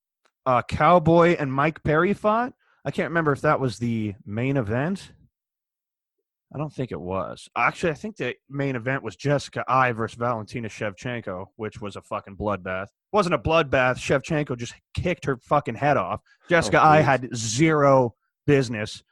S3: Cowboy and Mike Perry fought. I can't remember if that was the main event. I don't think it was. Actually, I think the main event was Jessica Ai versus Valentina Shevchenko, which was a fucking bloodbath. It wasn't a bloodbath. Shevchenko just kicked her fucking head off. Jessica Ai had zero business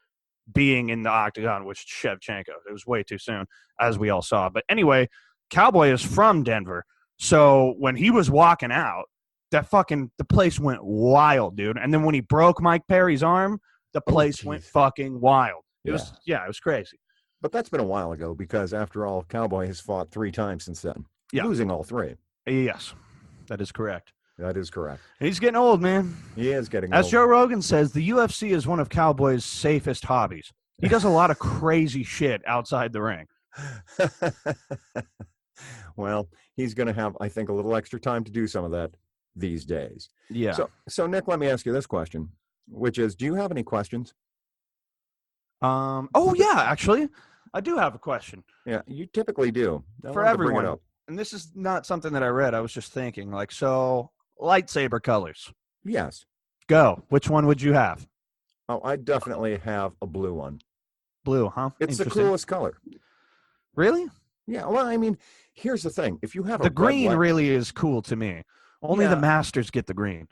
S3: being in the octagon with Shevchenko. It was way too soon, as we all saw. But anyway, Cowboy is from Denver. So when he was walking out, the place went wild, dude. And then when he broke Mike Perry's arm, the place went fucking wild. It was crazy.
S2: But that's been a while ago because, after all, Cowboy has fought 3 times since then, losing all 3.
S3: Yes, that is correct.
S2: That is correct.
S3: He's getting old, man.
S2: He is getting
S3: As
S2: old.
S3: Joe Rogan says, the UFC is one of Cowboy's safest hobbies. He does a lot of crazy shit outside the ring.
S2: Well, he's going to have, I think, a little extra time to do some of that these days.
S3: Yeah.
S2: So Nick, let me ask you this question, which is, do you have any questions?
S3: Oh, yeah, actually. I do have a question.
S2: Yeah, you typically do.
S3: For everyone. And this is not something that I read. I was just thinking, lightsaber colors.
S2: Yes.
S3: Go. Which one would you have?
S2: Oh, I definitely have a blue one.
S3: Blue, huh?
S2: It's the coolest color.
S3: Really?
S2: Yeah, well, I mean, here's the thing. If you have
S3: the green really is cool to me. Only the masters get the green.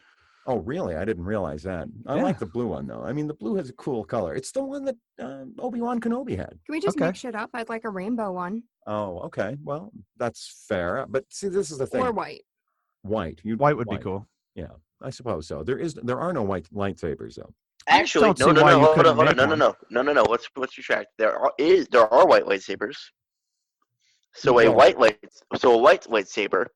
S2: Oh, really? I didn't realize that. I like the blue one, though. I mean, the blue has a cool color. It's the one that Obi-Wan Kenobi had.
S4: Can we just mix it up? I'd like a rainbow one.
S2: Oh, okay. Well, that's fair. But see, this is the thing.
S4: Or white.
S2: White.
S3: White would be cool.
S2: Yeah, I suppose so. There are no white lightsabers, though.
S1: Actually, no. Hold on. No. What's your track? There are white lightsabers. So a white lightsaber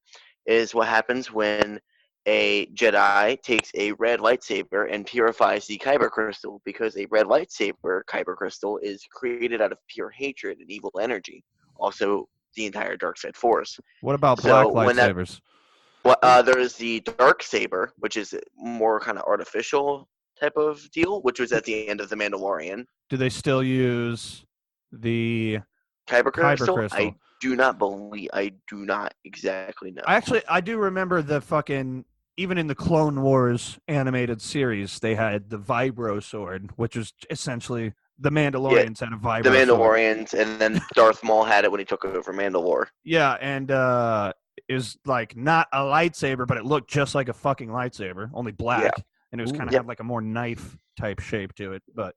S1: is what happens when a Jedi takes a red lightsaber and purifies the kyber crystal, because a red lightsaber kyber crystal is created out of pure hatred and evil energy. Also, the entire dark side force.
S3: What about black lightsabers?
S1: There's the dark saber, which is more kind of artificial type of deal, which was at the end of The Mandalorian.
S3: Do they still use the
S1: kyber crystal? I do not exactly know.
S3: I do remember the fucking, even in the Clone Wars animated series, they had the Vibro sword, which was essentially the Mandalorians had a Vibro sword.
S1: The Mandalorians, and then Darth Maul had it when he took over Mandalore.
S3: Yeah, and it was like not a lightsaber, but it looked just like a fucking lightsaber, only black. Yeah. And it was kind of had like a more knife type shape to it. But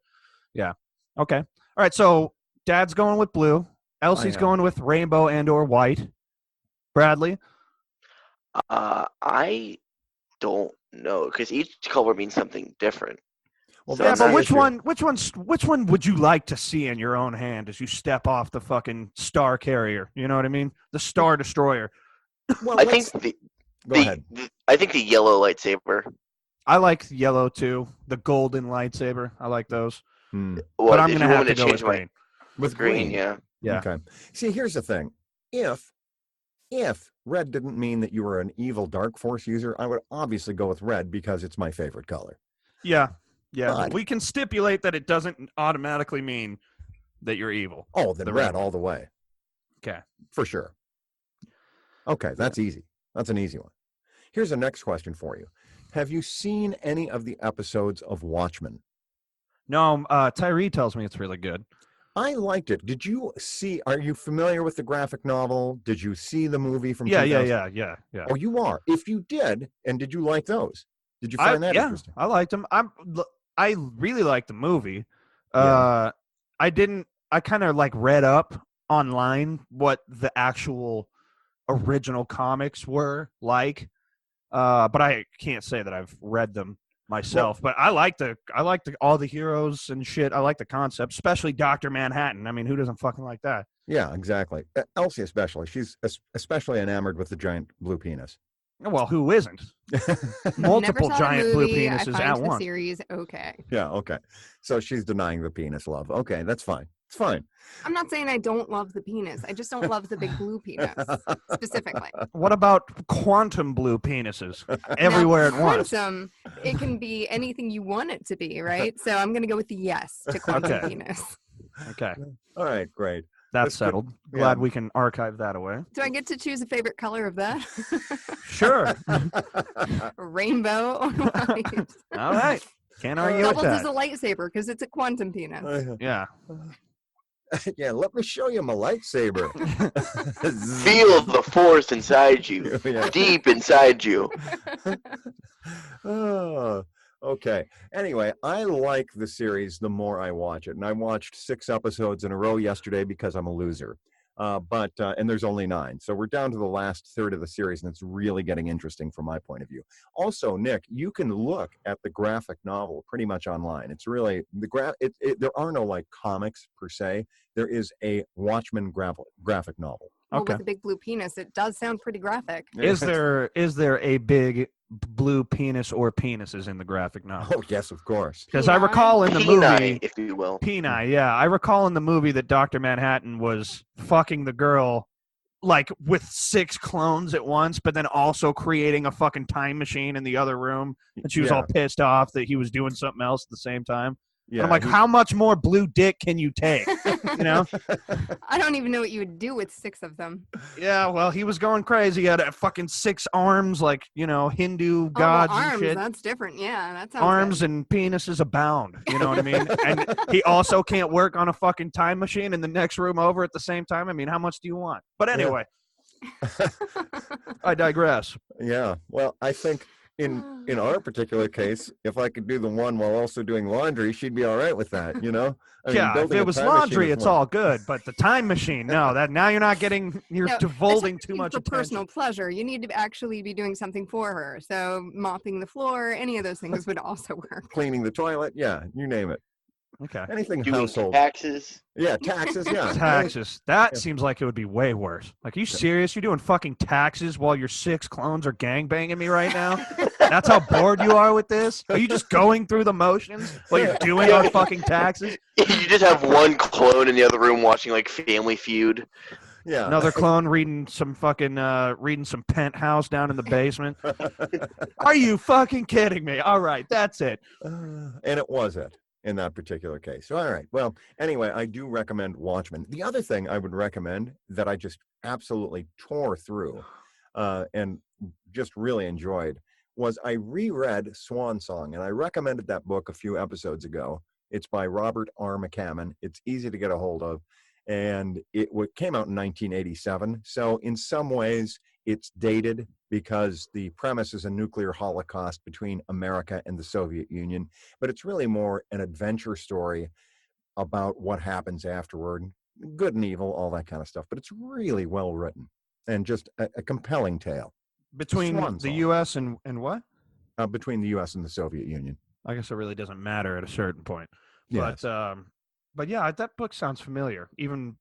S3: yeah. Okay. All right. So Dad's going with blue. Elsie's going with rainbow and or white. Bradley?
S1: I don't know, because each color means something different.
S3: Well, yeah, but which one would you like to see in your own hand as you step off the fucking Star Carrier? You know what I mean? The Star Destroyer.
S1: Well, I think the yellow lightsaber.
S3: I like yellow too. The golden lightsaber. I like those.
S1: Well,
S3: but I'm gonna have to go with green.
S2: With green,
S3: yeah.
S2: Okay. See, here's the thing. If red didn't mean that you were an evil dark force user, I would obviously go with red because it's my favorite color.
S3: Yeah. Yeah. But we can stipulate that it doesn't automatically mean that you're evil.
S2: Oh, then red all the way.
S3: Okay.
S2: For sure. Okay, that's easy. That's an easy one. Here's the next question for you. Have you seen any of the episodes of Watchmen?
S3: No, Tyree tells me it's really good.
S2: I liked it. Did you see? Are you familiar with the graphic novel? Did you see the movie from?
S3: Yeah.
S2: Oh, you are. If you did, and did you like those? Did you find that interesting?
S3: I liked them. I really liked the movie. I kind of like read up online what the actual original comics were like, but I can't say that I've read them myself. But I like all the heroes and shit. I like the concept, especially Dr. Manhattan. I mean, who doesn't fucking like that?
S2: Yeah, exactly. Elsie especially. She's especially enamored with the giant blue penis.
S3: Well, who isn't? Multiple giant blue penises
S4: I find
S3: at
S4: the
S3: once.
S4: Series okay.
S2: Yeah, okay. So she's denying the penis love. Okay, that's fine. It's fine.
S4: I'm not saying I don't love the penis. I just don't love the big blue penis specifically.
S3: What about quantum blue penises everywhere at once?
S4: Quantum, it can be anything you want it to be, right? So I'm going to go with the yes to quantum penis.
S3: Okay,
S2: All right, great.
S3: that's
S2: Let's get-
S3: settled.
S2: yeah.
S3: Glad we can archive that away.
S4: Do I get to choose a favorite color of that?
S3: Sure.
S4: Rainbow or white?
S3: All right. Can't argue with
S4: Doubles as
S3: that.
S4: a lightsaber because it's a quantum penis.
S3: Yeah.
S2: Yeah, let me show you my lightsaber.
S1: Feel the force inside you,
S2: Yeah.
S1: deep inside you.
S2: Oh, okay. Anyway, I like the series the more I watch it. And I watched 6 episodes in a row yesterday because I'm a loser. And there's only 9. So we're down to the last third of the series, and it's really getting interesting from my point of view. Also, Nick, you can look at the graphic novel pretty much online. It's really, there are no like comics per se. There is a Watchmen graphic novel.
S4: Well,
S3: Okay.
S4: with a big blue penis, it does sound pretty graphic.
S3: Is there a big blue penis or penises in the graphic novel?
S2: Oh, yes, of course.
S3: Because I
S4: Peni?
S3: recall in the
S1: Peni,
S3: movie,
S1: if you will.
S3: Peni, yeah, I recall in the movie that Dr. Manhattan was fucking the girl like with 6 clones at once, but then also creating a fucking time machine in the other room, and she was all pissed off that he was doing something else at the same time.
S2: Yeah,
S3: And I'm like, how much more blue dick can you take? You know?
S4: I don't even know what you would do with 6 of them.
S3: Yeah, well, he was going crazy. He had fucking 6 arms, like, Hindu gods
S4: arms,
S3: and shit.
S4: that's different. Yeah, that sounds
S3: Arms
S4: good.
S3: and penises abound. You know what I mean? And he also can't work on a fucking time machine in the next room over at the same time. I mean, how much do you want? But anyway, I digress.
S2: Yeah. Well, I think in our particular case, if I could do the one while also doing laundry, she'd be all right with that, you know? I mean,
S3: Yeah, if
S2: building
S3: it
S2: a
S3: was
S2: time machine
S3: laundry,
S2: is
S3: it's
S2: one.
S3: all good. But the time machine, no. That now you're not getting. You're
S4: No,
S3: divulging too
S4: especially
S3: much
S4: for
S3: attention.
S4: personal pleasure. You need to actually be doing something for her. So mopping the floor, any of those things would also work.
S2: Cleaning the toilet, yeah, you name it.
S3: Okay.
S2: Anything
S1: Doing
S2: household.
S1: taxes.
S2: Yeah, taxes, yeah.
S3: Taxes. That
S2: Yeah.
S3: seems like it would be way worse. Like, are you serious? You're doing fucking taxes while your 6 clones are gangbanging me right now? That's how bored you are with this? Are you just going through the motions while you're doing our fucking taxes?
S1: You just have one clone in the other room watching like Family Feud.
S2: Yeah.
S3: Another clone reading some Penthouse down in the basement. Are you fucking kidding me? All right, that's it.
S2: And it was it in that particular case. All right. Well, anyway, I do recommend Watchmen. The other thing I would recommend that I just absolutely tore through and just really enjoyed was I reread Swan Song, and I recommended that book a few episodes ago. It's by Robert R. McCammon. It's easy to get a hold of, and it came out in 1987. So in some ways, it's dated because the premise is a nuclear holocaust between America and the Soviet Union, but it's really more an adventure story about what happens afterward, good and evil, all that kind of stuff. But it's really well written and just a compelling tale
S3: Between
S2: Swan
S3: the
S2: Song.
S3: U.S. and what?
S2: between the U.S. and the Soviet Union.
S3: I guess it really doesn't matter at a certain point.
S2: Yes.
S3: But yeah, that book sounds familiar. Even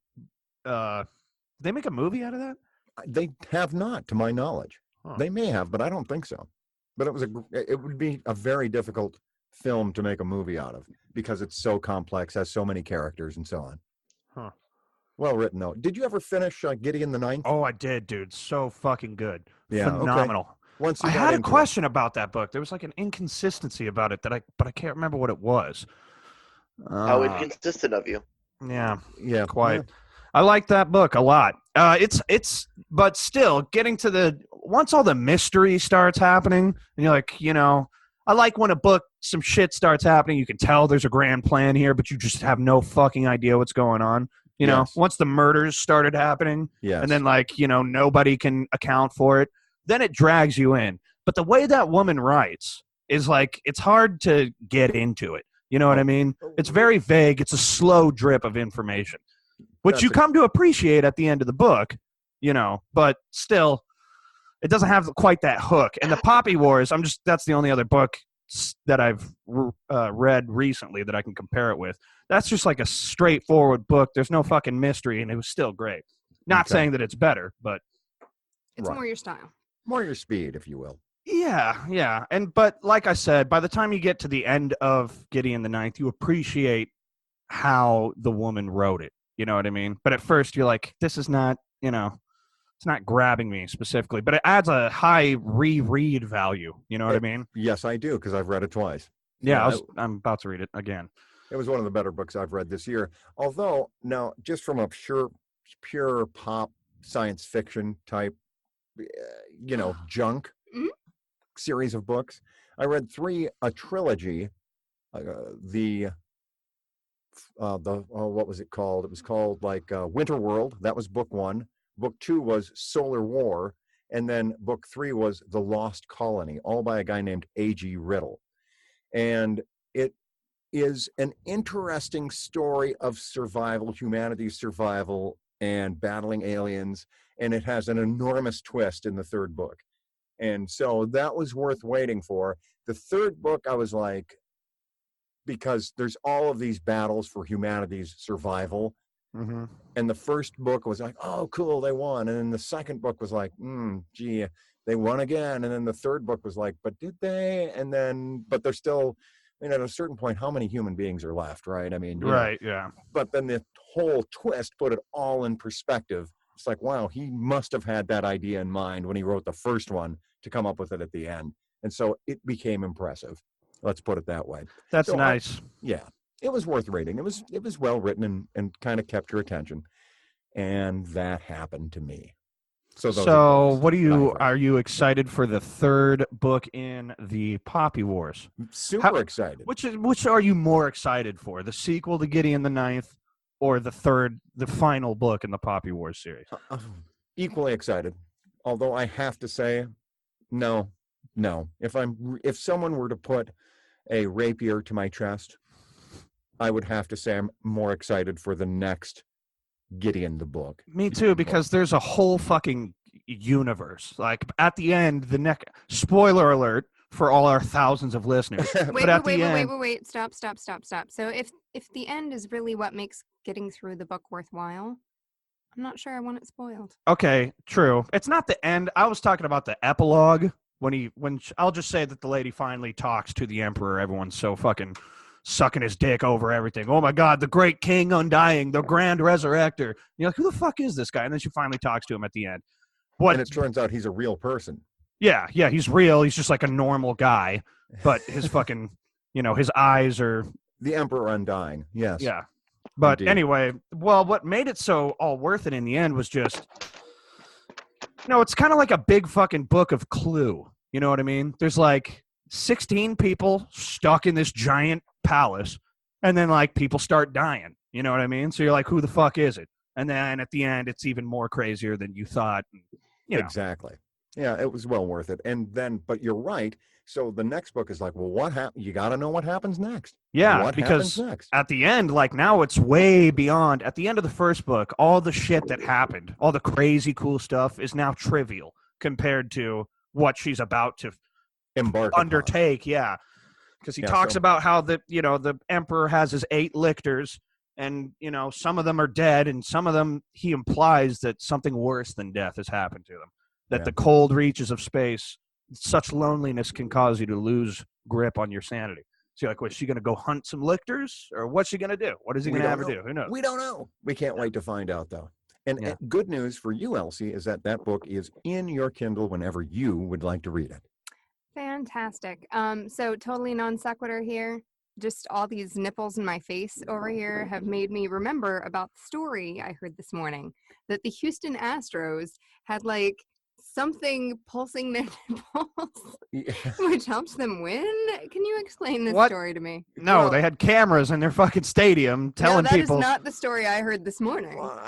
S3: did they make a movie out of that?
S2: They have not, to my knowledge.
S3: Huh.
S2: They may have, but I don't think so. But it would be a very difficult film to make a movie out of because it's so complex, has so many characters and so on.
S3: Huh.
S2: Well written though. Did you ever finish Gideon the Ninth?
S3: Oh, I did, dude. So fucking good.
S2: Yeah, okay.
S3: Phenomenal.
S2: Once you
S3: I
S2: got
S3: had a
S2: into it.
S3: question about that book. There was like an inconsistency about it but I can't remember what it was.
S1: How inconsistent of you.
S3: Yeah,
S2: Yeah,
S3: quite. I like that book a lot. But still getting to once all the mystery starts happening, and you're like, I like when a book, some shit starts happening. You can tell there's a grand plan here, but you just have no fucking idea what's going on.
S2: Yes.
S3: Once the murders started happening,
S2: Yes.
S3: and then nobody can account for it, then it drags you in. But the way that woman writes is like, it's hard to get into it. You know what I mean? It's very vague. It's a slow drip of information, which you come to appreciate at the end of the book, but still, it doesn't have quite that hook. And the Poppy Wars, that's the only other book that I've read recently that I can compare it with. That's just like a straightforward book. There's no fucking mystery, and it was still great. Not
S2: Okay.
S3: saying that it's better, but
S4: It's
S2: Right.
S4: more your style.
S2: More your speed, if you will.
S3: yeah. But like I said, by the time you get to the end of Gideon the Ninth, you appreciate how the woman wrote it. You know what I mean? But at first you're like, this is not, it's not grabbing me specifically, but it adds a high reread value. You know what I mean?
S2: Yes, I do, because I've read it twice.
S3: Yeah,
S2: Yeah,
S3: I'm about to read it again.
S2: It was one of the better books I've read this year. Although, now, just from a pure pop science fiction type, junk
S4: Mhm.
S2: series of books, I read a trilogy. The what was it called? It was called Winter World. That was book 1. Book 2 was Solar War, and then book 3 was The Lost Colony, all by a guy named A.G. Riddle. And it is an interesting story of survival, humanity's survival, and battling aliens. And it has an enormous twist in the 3rd book. And so that was worth waiting for. The 3rd book, I was like, because there's all of these battles for humanity's survival.
S3: Mm-hmm.
S2: And the first book was like, oh, cool, they won. And then the second book was like, gee, they won again. And then the 3rd book was like, but did they? And then, but they're still, at a certain point, how many human beings are left, right? I mean,
S3: Right, yeah.
S2: But then the whole twist put it all in perspective. It's like, wow, he must have had that idea in mind when he wrote the first one to come up with it at the end. And so it became impressive. Let's put it that way.
S3: That's
S2: So
S3: nice.
S2: it was worth reading. It was well written and kind of kept your attention. And that happened to me.
S3: So what are you excited for the 3rd book in the Poppy Wars?
S2: Super excited.
S3: Which are you more excited for? The sequel to Gideon the Ninth or the final book in the Poppy Wars series?
S2: Equally excited. Although I have to say, no. If someone were to put a rapier to my chest, I would have to say I'm more excited for the next Gideon the book.
S3: Me too, because there's a whole fucking universe. Like at the end, spoiler alert for all our thousands of listeners.
S4: Wait. Stop. So if the end is really what makes getting through the book worthwhile, I'm not sure I want it spoiled.
S3: Okay, true. It's not the end. I was talking about the epilogue I'll just say that the lady finally talks to the Emperor. Everyone's so fucking sucking his dick over everything. Oh my God, the great king undying, the grand resurrector. You're like, who the fuck is this guy? And then she finally talks to him at the end.
S2: And it turns out he's a real person.
S3: Yeah, he's real. He's just like a normal guy, but his fucking, his eyes are...
S2: The Emperor undying, yes.
S3: Yeah. But
S2: Indeed.
S3: Anyway, well, what made it so all worth it in the end was just... it's kind of like a big fucking book of Clue. You know what I mean? There's like 16 people stuck in this giant palace, and then like people start dying. You know what I mean? So you're like, who the fuck is it? And then at the end, it's even more crazier than you thought.
S2: Exactly. Yeah, it was well worth it. And then, but you're right. So the next book is like, well, what happened? You got to know what happens next.
S3: Yeah, because at the end, like now it's way beyond. At the end of the first book, all the shit that happened, all the crazy cool stuff is now trivial compared to what she's about to undertake.
S2: Upon.
S3: Yeah, because he talks about how the Emperor has his 8 lictors, and some of them are dead, and some of them he implies that something worse than death has happened to them. That the cold reaches of space, such loneliness can cause you to lose grip on your sanity. So you're like, was she going to go hunt some lictors, or what's she going to do? What is he going to ever do? Who knows?
S2: We don't know. We can't wait to find out, though. And good news for you, Elsie, is that book is in your Kindle whenever you would like to read it.
S4: Fantastic. So totally non sequitur here. Just all these nipples in my face over here have made me remember about the story I heard this morning that the Houston Astros had like something pulsing their nipples, which helps them win. Can you explain this story to me?
S3: No, they had cameras in their fucking stadium telling people.
S4: That is not the story I heard this morning.
S2: Well,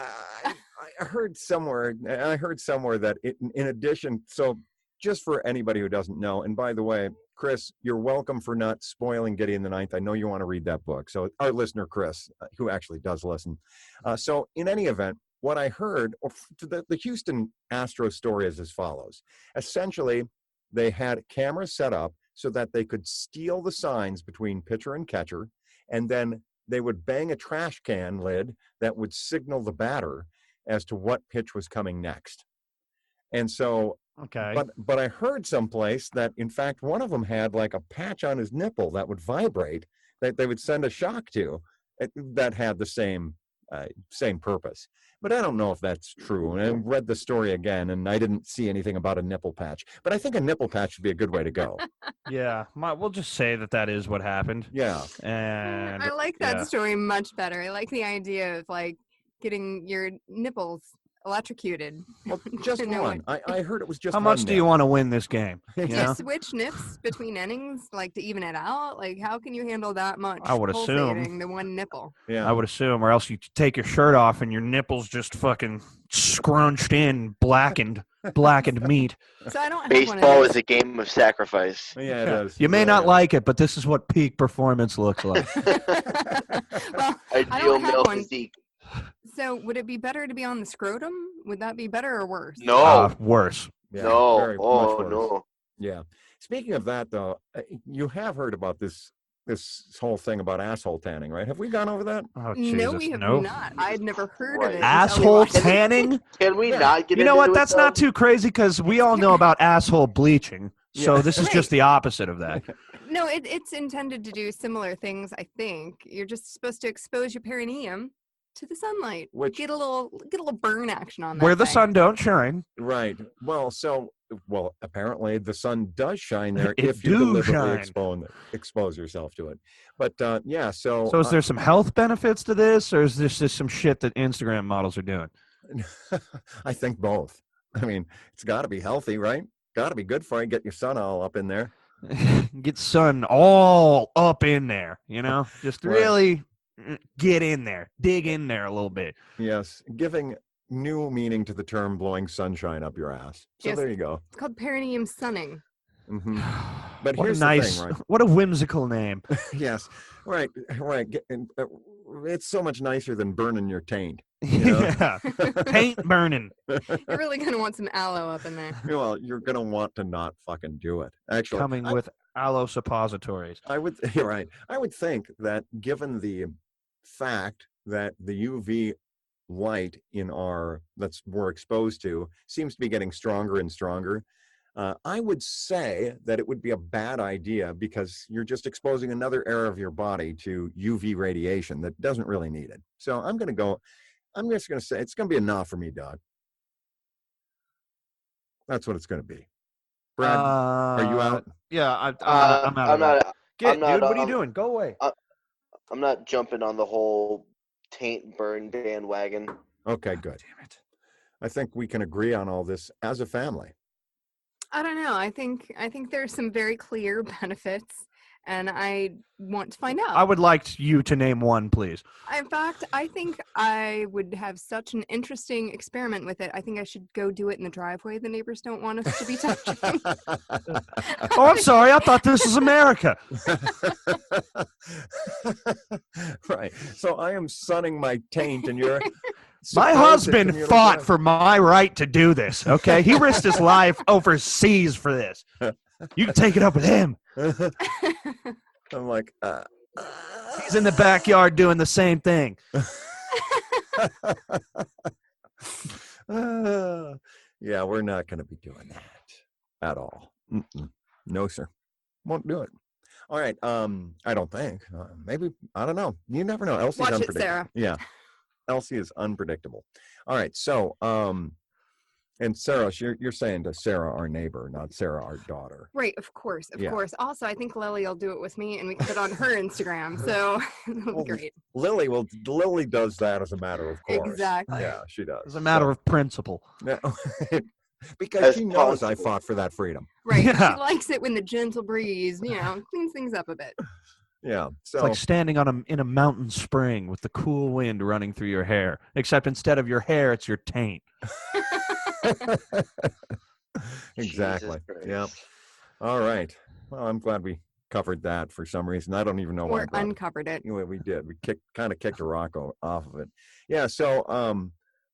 S2: I heard somewhere that in addition, so just for anybody who doesn't know, and by the way, Chris, you're welcome for not spoiling Gideon the Ninth. I know you want to read that book. So our listener, Chris, who actually does listen. So in any event, what I heard, the Houston Astros story is as follows. Essentially, they had cameras set up so that they could steal the signs between pitcher and catcher, and then they would bang a trash can lid that would signal the batter as to what pitch was coming next. And so,
S3: okay.
S2: But I heard someplace that, in fact, one of them had like a patch on his nipple that would vibrate, that they would send a shock to, that had the same same purpose. But I don't know if that's true. And I read the story again, and I didn't see anything about a nipple patch. But I think a nipple patch would be a good way to go.
S3: Yeah, we'll just say that is what happened.
S2: Yeah.
S3: And
S4: I like that
S3: yeah.
S4: story much better. I like the idea of like getting your nipples electrocuted.
S2: Well, just
S4: No
S2: one. I heard it was just
S3: How
S2: one
S3: much do you
S2: nip.
S3: want to win this game? You
S4: Do
S3: know?
S4: you switch nips between innings, like to even it out? Like, how can you handle that much?
S3: I would assume.
S4: pulsating the one nipple.
S2: Yeah.
S3: I would assume, or else you take your shirt off and your nipples just fucking scrunched in, blackened meat.
S4: So I don't have
S1: Baseball
S4: one of
S1: is a game of sacrifice.
S2: Yeah, it is.
S3: You may
S2: Really
S3: not
S2: is.
S3: like it, but this is what peak performance looks like.
S4: Well,
S1: Ideal
S4: don't have
S1: male
S4: one.
S1: physique.
S4: so would it be better to be on the scrotum? Would that be better or worse?
S1: No,
S3: Worse.
S2: Yeah,
S1: no,
S2: very much
S1: oh
S2: worse.
S1: no.
S2: Yeah. Speaking of that, though, you have heard about this whole thing about asshole tanning, right? Have we gone over that?
S3: Oh,
S4: No,
S3: Jesus,
S4: we have
S3: no.
S4: not. I had never heard of
S1: Right.
S4: it. until we
S3: Asshole
S4: watched it.
S3: tanning?
S1: Can we
S2: Yeah.
S1: not get
S3: You know
S1: into
S3: what?
S1: it,
S3: That's not
S1: though?
S3: too crazy because we all know about asshole bleaching. So
S2: Yeah.
S3: this is just
S4: Right.
S3: the opposite of that.
S4: No, it's intended to do similar things. I think you're just supposed to expose your perineum to the sunlight.
S2: Which-
S4: Get a little burn action on that.
S3: Where the
S4: thing.
S3: sun don't shine.
S2: Right. Well, apparently the sun does shine there
S3: It
S2: if you
S3: do
S2: deliberately
S3: shine.
S2: expose yourself to it. But yeah, so
S3: So is there some health benefits to this, or is this just some shit that Instagram models are doing?
S2: I think both. I mean, it's got to be healthy, right? Got to be good for you. Get your sun all up in there.
S3: Get sun all up in there, you know? Just
S2: Right.
S3: really get in there, dig in there a little bit.
S2: Yes, giving new meaning to the term blowing sunshine up your ass. So
S4: Yes.
S2: there you go.
S4: It's called perineum sunning.
S2: hmm But
S3: What
S2: here's
S3: a nice,
S2: the thing, right?
S3: what a whimsical name.
S2: Yes, right. It's so much nicer than burning your taint. know?
S3: Yeah, paint burning.
S4: You're really gonna want some aloe up in there.
S2: Well, you're gonna want to not fucking do it. Actually,
S3: Coming with aloe suppositories.
S2: I would. You're right. I would think that given the fact that the UV light that's we're exposed to seems to be getting stronger and stronger. I would say that it would be a bad idea because you're just exposing another area of your body to UV radiation that doesn't really need it. So I'm just going to say it's going to be a no for me, dog. That's what it's going to be. Brad, are you out?
S3: Yeah, I'm out.
S1: I'm
S3: of it.
S1: not.
S3: Get,
S1: I'm not,
S3: dude, what are you
S1: um,
S3: doing? Go away.
S1: I'm not jumping on the whole taint burn bandwagon.
S2: Okay, good.
S3: Damn it.
S2: I think we can agree on all this as a family.
S4: I don't know. I think there's some very clear benefits, and I want to find out.
S3: I would like you to name one, please.
S4: In fact, I think I would have such an interesting experiment with it. I think I should go do it in the driveway. The neighbors don't want us to be touching.
S3: Oh, I'm sorry. I thought this was America.
S2: Right. So I am sunning my taint, and you're.
S3: My
S2: supposed to
S3: husband
S2: communicate-
S3: fought for my right to do this. Okay, he risked his life overseas for this. You can take it up with him.
S2: I'm like,
S3: He's in the backyard doing the same thing.
S2: yeah, we're not going to be doing that at all. Mm-mm. No, sir. Won't do it. All right. I don't think. Maybe, I don't know. You never know. Elsie's
S4: Watch it,
S2: unpredictable.
S4: Sarah.
S2: Yeah. Elsie is unpredictable. All right. So, and Sarah, you're saying to Sarah, our neighbor, not Sarah, our daughter.
S4: Right, of course, of
S2: Yeah.
S4: course. Also, I think Lily will do it with me, and we can put it on her Instagram. So that'll
S2: Well,
S4: be great.
S2: Lily does that as a matter of course.
S4: Exactly.
S2: Yeah, she does.
S3: It's a matter of principle.
S2: of because
S1: As
S2: she knows I
S1: possible.
S2: fought for that freedom.
S4: Right.
S3: Yeah.
S4: She likes it when the gentle breeze, cleans things up a bit.
S2: Yeah. So
S3: It's like standing in a mountain spring with the cool wind running through your hair, except instead of your hair, it's your taint.
S2: exactly.
S1: Jesus
S2: Yeah.
S1: Christ.
S2: All right. Well, I'm glad we covered that for some reason. I don't even know why. I
S4: Or
S2: brought it.
S4: uncovered it.
S2: Anyway, we did. We kind of kicked a rock off of it. Yeah. So,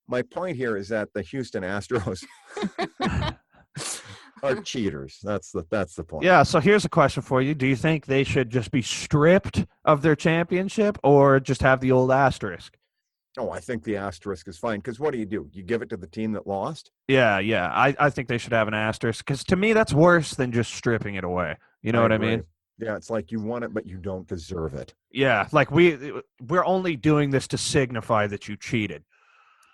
S2: my point here is that the Houston Astros are cheaters. That's the point.
S3: Yeah, so here's a question for you. Do you think they should just be stripped of their championship or just have the old asterisk?
S2: Oh, I think the asterisk is fine because what do? You give it to the team that lost?
S3: Yeah. I think they should have an asterisk because to me, that's worse than just stripping it away. You know what I mean?
S2: agree. Yeah, it's like you want it, but you don't deserve it.
S3: Yeah, like we're only doing this to signify that you cheated.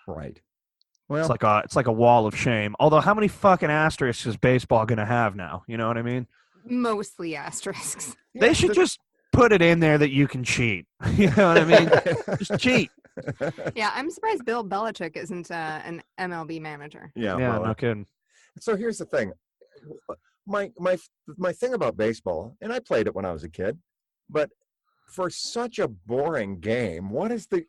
S2: Right.
S3: It's
S2: Well,
S3: like a wall of shame. Although, how many fucking asterisks is baseball gonna have now? You know what I mean?
S4: Mostly asterisks.
S3: They should just put it in there that you can cheat. You know what I mean? Just cheat.
S4: Yeah, I'm surprised Bill Belichick isn't an MLB manager.
S2: Yeah,
S3: Yeah,
S2: well,
S3: no kidding.
S2: so here's the thing. My thing about baseball, and I played it when I was a kid, but for such a boring game, what is the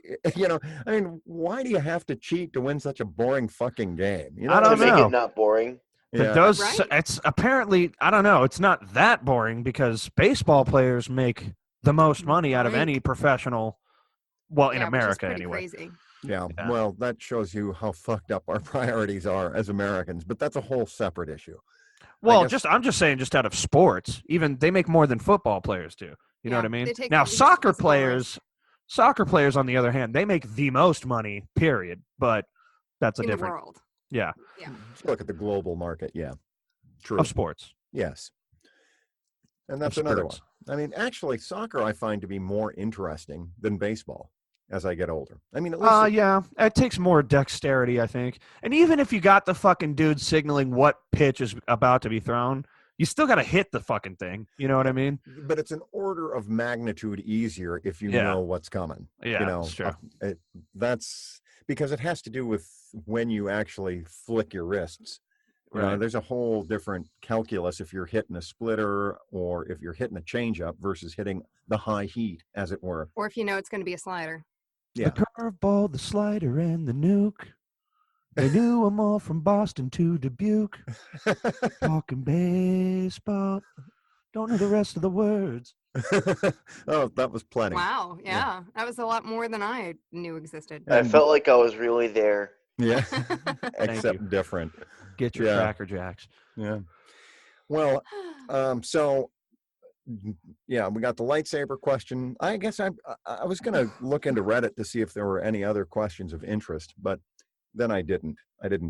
S2: I mean, why do you have to cheat to win such a boring fucking game? You know
S3: I
S2: what
S3: don't
S1: To make
S3: know.
S1: it not boring.
S2: Yeah.
S3: Those
S4: Right.
S3: it's apparently, I don't know, it's not that boring because baseball players make the most money out of
S4: Right.
S3: any professional, well, in
S4: Yeah,
S3: America
S4: which is pretty
S3: anyway.
S4: crazy.
S2: Yeah,
S3: Yeah.
S2: well, that shows you how fucked up our priorities are as Americans, but that's a whole separate issue.
S3: Well,
S2: guess-
S3: I'm just saying, just out of sports, even they make more than football players do. You know
S4: Yeah,
S3: what I mean?
S4: they take
S3: Now,
S4: each
S3: soccer
S4: physical risk.
S3: players, on the other hand, they make the most money. Period. But that's a
S4: In the
S3: different,
S4: world.
S3: yeah,
S2: Just look at the global market. Yeah, true.
S3: of sports.
S2: Yes. And that's
S3: Of
S2: another one.
S3: sports.
S2: I mean, actually, soccer I find to be more interesting than baseball as I get older. I mean, at least
S3: Yeah, it takes more dexterity, I think. And even if you got the fucking dude signaling what pitch is about to be thrown, you still got to hit the fucking thing. You know what I mean?
S2: but it's an order of magnitude easier if you
S3: Yeah.
S2: know what's coming.
S3: Yeah,
S2: you know,
S3: that's true.
S2: that's because it has to do with when you actually flick your wrists. You know,
S3: Right.
S2: there's a whole different calculus if you're hitting a splitter or if you're hitting a changeup versus hitting the high heat, as it were.
S4: Or if you know it's going to be a slider.
S2: Yeah.
S3: The curveball, the slider, and the nuke. They knew them all from Boston to Dubuque. Talking baseball. Don't know the rest of the words.
S2: Oh, that was plenty.
S4: Wow. Yeah. That was a lot more than I knew existed.
S1: I
S2: And-
S1: felt like I was really there.
S2: Yeah,
S3: Thank
S2: except different.
S3: Get your
S2: Yeah.
S3: Cracker Jacks.
S2: Yeah. Well, so yeah, we got the lightsaber question. I guess I was going to look into Reddit to see if there were any other questions of interest, but then I didn't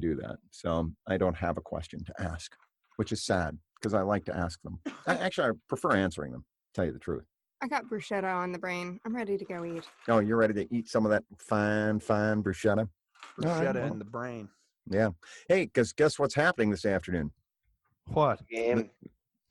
S2: do that. So I don't have a question to ask, which is sad because I like to ask them. Actually, I prefer answering them, to tell you the truth.
S4: I got bruschetta on the brain. I'm ready to go eat.
S2: Oh, you're ready to eat some of that fine bruschetta? All right, well,
S3: the brain.
S2: yeah. Hey, because guess what's happening this afternoon?
S3: What?
S1: Game.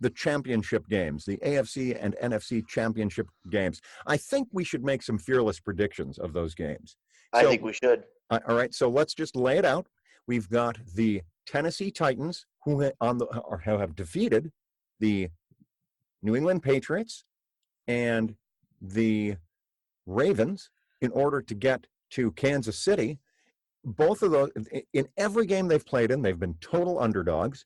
S2: The championship games, the AFC and NFC championship games. I think we should make some fearless predictions of those games.
S1: I
S2: So-
S1: think we should.
S2: All right, so let's just lay it out. We've got the Tennessee Titans who have defeated the New England Patriots and the Ravens in order to get to Kansas City. Both of those, in every game they've played in, they've been total underdogs.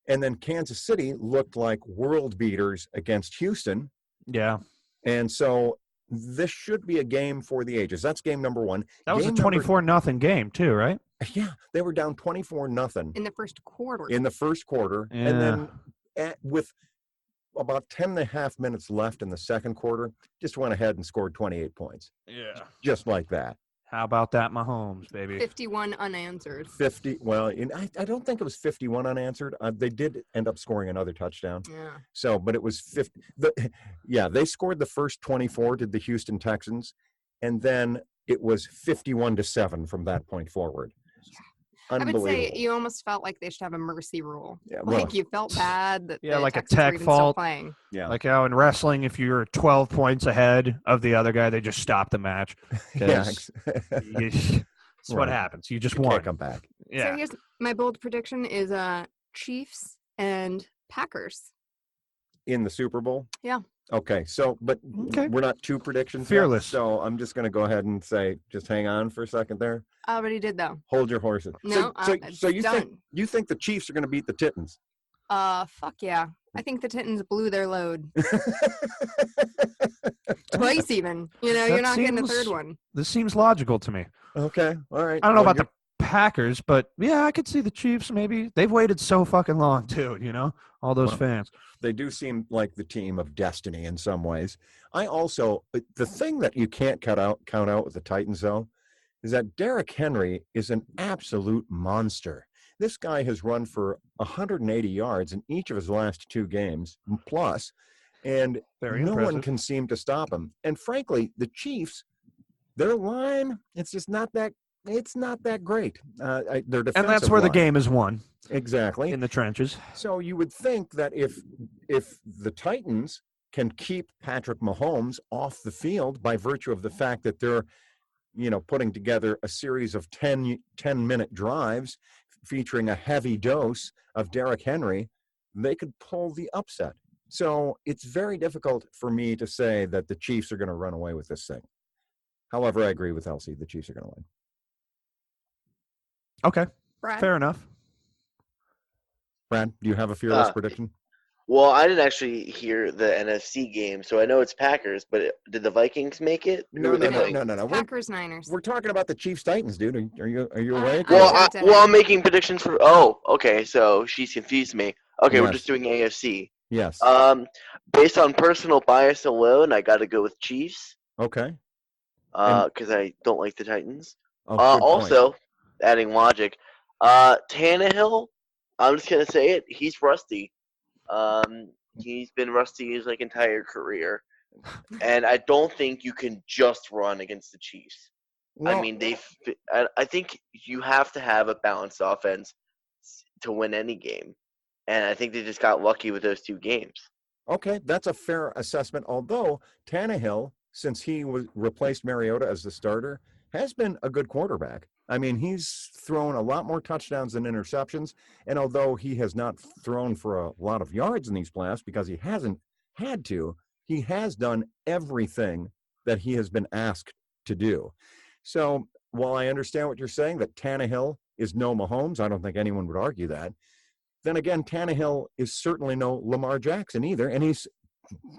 S2: And then Kansas City looked like world beaters against Houston.
S3: Yeah.
S2: And so this should be a game for the ages. That's game number one.
S3: That was
S2: Game
S3: a
S2: number-
S3: 24-0 game too, right?
S2: Yeah, they were down 24-0
S4: In the first quarter.
S2: in the first quarter.
S3: Yeah.
S2: And then with about 10 and a half minutes left in the second quarter, just went ahead and scored 28 points.
S3: Yeah.
S2: Just like that.
S3: How about that, Mahomes, baby?
S4: 51 unanswered.
S2: 50, well, I don't think it was 51 unanswered. They did end up scoring another touchdown.
S4: Yeah.
S2: So, but it was 50. They scored the first 24, did the Houston Texans, and then it was 51-7 from that point forward.
S4: I would
S2: Unbelievable.
S4: say you almost felt like they should have a mercy rule.
S2: Yeah, well,
S4: Like you felt bad that
S3: Yeah,
S4: the
S3: like a
S4: Texans were
S3: tech
S4: even still
S3: fault.
S4: playing.
S2: yeah.
S3: Like how in wrestling, if you're 12 points ahead of the other guy, they just stop the match.
S2: yeah.
S3: 'Cause That's what
S2: Right.
S3: happens. You just
S2: You
S3: won.
S2: can't come back.
S4: So
S3: Yeah.
S4: here's my bold prediction is Chiefs and Packers.
S2: In the Super Bowl?
S4: Yeah.
S2: Okay. So, but
S3: Okay.
S2: we're not two predictions. yet,
S3: Fearless.
S2: so I'm just going to go ahead and say, just hang on for a second there.
S4: I already did though.
S2: Hold your horses.
S4: No,
S2: so
S4: it's
S2: you
S4: done.
S2: think the Chiefs are going to beat the Titans?
S4: Fuck yeah. I think the Titans blew their load twice even. You know, you're
S3: That
S4: not getting a
S3: seems-
S4: third one.
S3: This seems logical to me.
S2: Okay. All right.
S3: I don't know
S2: Well,
S3: about the Packers, but yeah, I could see the Chiefs maybe. They've waited so fucking long too, you know? All those
S2: Well,
S3: fans.
S2: they do seem like the team of destiny in some ways. I also, the thing that you can't count out with the Titans though, is that Derrick Henry is an absolute monster. This guy has run for 180 yards in each of his last two games plus, and
S3: Very
S2: no one
S3: impressive.
S2: can seem to stop him. And frankly, the Chiefs, their line, it's just not that. It's not that great. Their defensive
S3: And that's where the
S2: line,
S3: game is won,
S2: exactly.
S3: in the trenches.
S2: So you would think that if the Titans can keep Patrick Mahomes off the field by virtue of the fact that they're, putting together a series of 10-minute drives featuring a heavy dose of Derrick Henry, they could pull the upset. So it's very difficult for me to say that the Chiefs are going to run away with this thing. However, I agree with Elsie. The Chiefs are going to win.
S3: Okay,
S4: Brad?
S3: fair enough.
S2: Brad, do you have a fearless prediction?
S1: Well, I didn't actually hear the NFC game, so I know it's Packers, but did the Vikings make it? Who
S2: No,
S1: were they
S2: no,
S1: playing?
S2: no.
S4: Packers, Niners.
S2: We're talking about the Chiefs Titans, dude. Are you awake?
S4: I
S1: Well,
S4: jumped in.
S1: I'm making predictions for. Oh, okay. So she's confused me. Okay, we're
S2: Yes.
S1: just doing AFC.
S2: Yes.
S1: Based on personal bias alone, I got to go with Chiefs.
S2: Okay.
S1: Because I don't like the Titans.
S2: Oh, good point.
S1: Also, adding logic, Tannehill. I'm just gonna say it. He's rusty. He's been rusty his entire career, and I don't think you can just run against the Chiefs.
S2: Well,
S1: I mean, I think you have to have a balanced offense to win any game, and I think they just got lucky with those 2 games.
S2: okay, that's a fair assessment. Although Tannehill, since he replaced Mariota as the starter, has been a good quarterback. I mean, he's thrown a lot more touchdowns than interceptions. And although he has not thrown for a lot of yards in these playoffs because he hasn't had to, he has done everything that he has been asked to do. So while I understand what you're saying, that Tannehill is no Mahomes, I don't think anyone would argue that. Then again, Tannehill is certainly no Lamar Jackson either. And he's,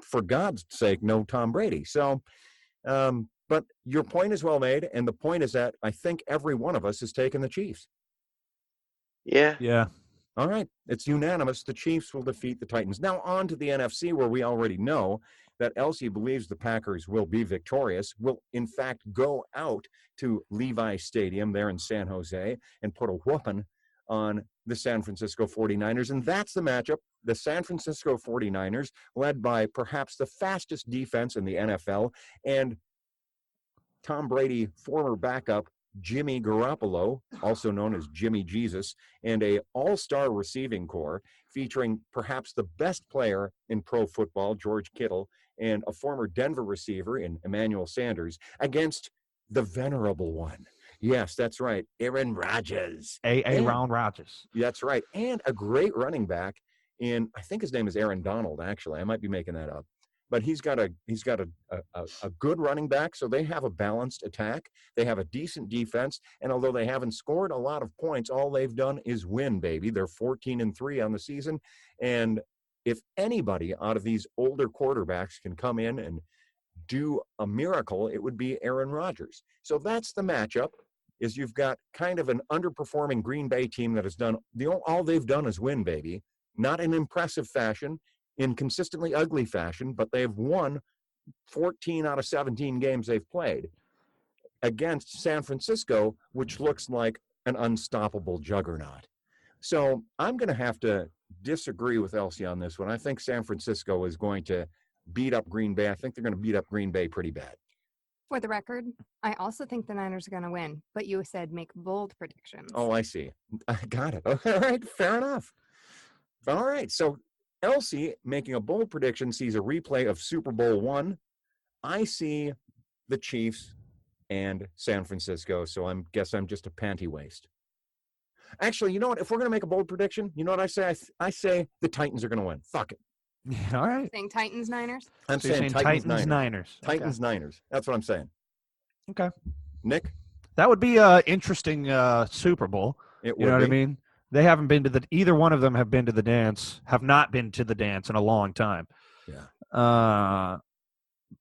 S2: for God's sake, no Tom Brady. So, but your point is well made, and the point is that I think every one of us has taken the Chiefs.
S1: Yeah.
S3: Yeah.
S2: All right, it's unanimous. The Chiefs will defeat the Titans. Now on to the NFC, where we already know that Elsie believes the Packers will be victorious, will in fact go out to Levi Stadium there in San Jose and put a whooping on the San Francisco 49ers. And that's the matchup. The San Francisco 49ers, led by perhaps the fastest defense in the NFL, and Tom Brady, former backup Jimmy Garoppolo, also known as Jimmy Jesus, and a all-star receiving corps featuring perhaps the best player in pro football, George Kittle, and a former Denver receiver in Emmanuel Sanders, against the venerable one. Yes, that's right, Aaron Rodgers.
S3: Aaron Rodgers.
S2: That's right, and a great running back in, I think his name is Aaron Donald, actually. I might be making that up. But he's got a good running back, so they have a balanced attack. They have a decent defense, and although they haven't scored a lot of points, all they've done is win, baby. They're 14-3 on the season, and if anybody out of these older quarterbacks can come in and do a miracle, it would be Aaron Rodgers. So that's the matchup. Is you've got kind of an underperforming Green Bay team that has done all they've done is win, baby. Not in impressive fashion, in consistently ugly fashion, but they've won 14 out of 17 games they've played against San Francisco, which looks like an unstoppable juggernaut. So I'm going to have to disagree with Elsie on this one. I think San Francisco is going to beat up Green Bay. I think they're going to beat up Green Bay pretty bad.
S4: For the record, I also think the Niners are going to win, but you said make bold predictions.
S2: Oh, I see. I got it. All right, fair enough. All right, so Elsie, making a bold prediction, sees a replay of Super Bowl I. I see the Chiefs and San Francisco, so I guess I'm just a panty waist. Actually, you know what? If we're going to make a bold prediction, you know what I say? I say the Titans are going to win. Fuck it.
S3: Yeah, all right.
S4: Saying Titans, Niners?
S2: I'm
S3: So you're
S2: saying
S3: saying
S2: Titans, Niners.
S3: Niners.
S2: Titans, Niners. That's what I'm saying.
S3: Okay.
S2: Nick?
S3: That would be an interesting Super Bowl.
S2: It
S3: You know what I mean? They haven't been to either one of them have been to the dance, have not been to the dance in a long time.
S2: Yeah.